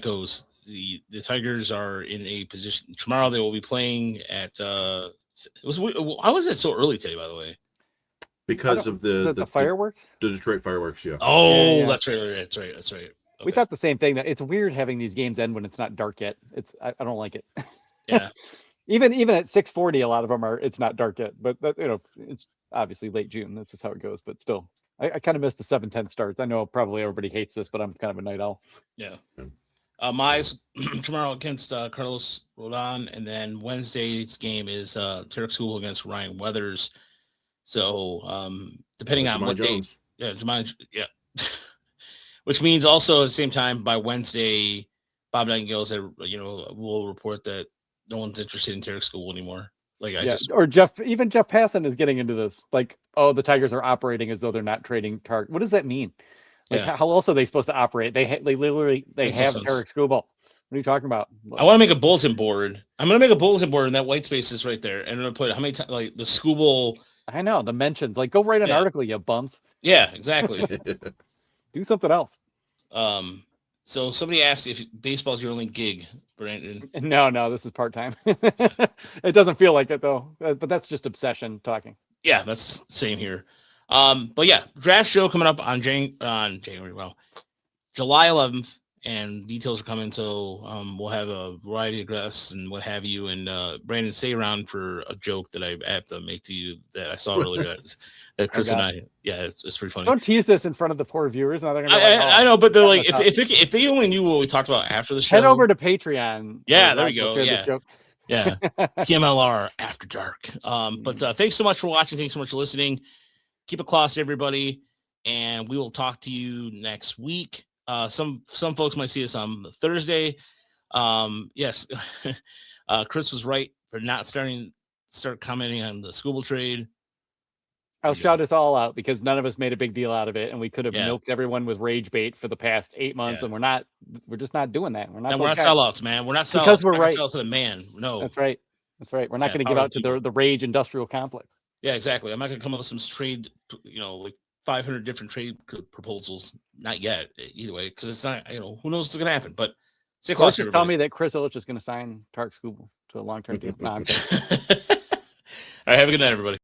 goes, the Tigers are in a position tomorrow. They will be playing at. Why was it so early today? By the way, because of the fireworks, the Detroit fireworks. Yeah. Oh, yeah. That's right. Okay. We thought the same thing. That it's weird having these games end when it's not dark yet. I don't like it. Yeah. Even at 6:40, a lot of them it's not dark yet, but it's obviously late June. That's just how it goes. But still, I kind of miss the 7:10 starts. I know probably everybody hates this, but I'm kind of a night owl. Yeah. Mize tomorrow against Carlos Rodon, and then Wednesday's game is Tarek School against Ryan Weathers. So depending on what day, which means also at the same time by Wednesday, Bob Nightingale said will report that no one's interested in Tarek School anymore. Like I Yeah, just or even Jeff Passan is getting into this. Like, oh, the Tigers are operating as though they're not trading Tarek. What does that mean? Like, Yeah. how else are they supposed to operate? They literally Makes no have sense. Tarek Skubal. What are you talking about? I want to make a bulletin board. I'm gonna make a bulletin board, and that white space is right there, and I'm gonna put how many times like the Scooble. I know the mentions. Like, go write an Yeah. article, you bums. Yeah, exactly. Do something else. So somebody asked if baseball's your only gig, Brandon. No, this is part time. It doesn't feel like it though, but that's just obsession talking. Yeah, that's same here. But yeah, draft show coming up on January. Well, July 11th, and details are coming. So we'll have a variety of guests and what have you. And Brandon, stay around for a joke that I have to make to you that I saw earlier. That Chris and I, it's pretty funny. Don't tease this in front of the poor viewers. Now they're gonna be like, I know, but they're like, if they only knew what we talked about after the show, head over to Patreon. Yeah, there we go. Share this Yeah. joke. Yeah. TMLR After Dark. But thanks so much for watching. Thanks so much for listening. Keep it classy, everybody. And we will talk to you next week. Some folks might see us on Thursday. Yes. Chris was right for not start commenting on the Scooble trade. I'll shout us all out because none of us made a big deal out of it, and we could have Yeah. milked everyone with rage bait for the past 8 months, Yeah. and we're just not doing that. We're not. And we're not those guys. sellouts, man. We're not sellouts. Because we're not gonna right. sell to the man. No. That's right. We're not Yeah, going to give power out to people. the rage industrial complex. Yeah, exactly. I'm not going to come up with some trade, like 500 different trade proposals. Not yet, either way, because it's not, who knows what's going to happen. But stay Let's close. just tell me that Chris Ilitch is going to sign Tarek Skubal to a long-term deal. No, I'm kidding. All right, have a good night, everybody.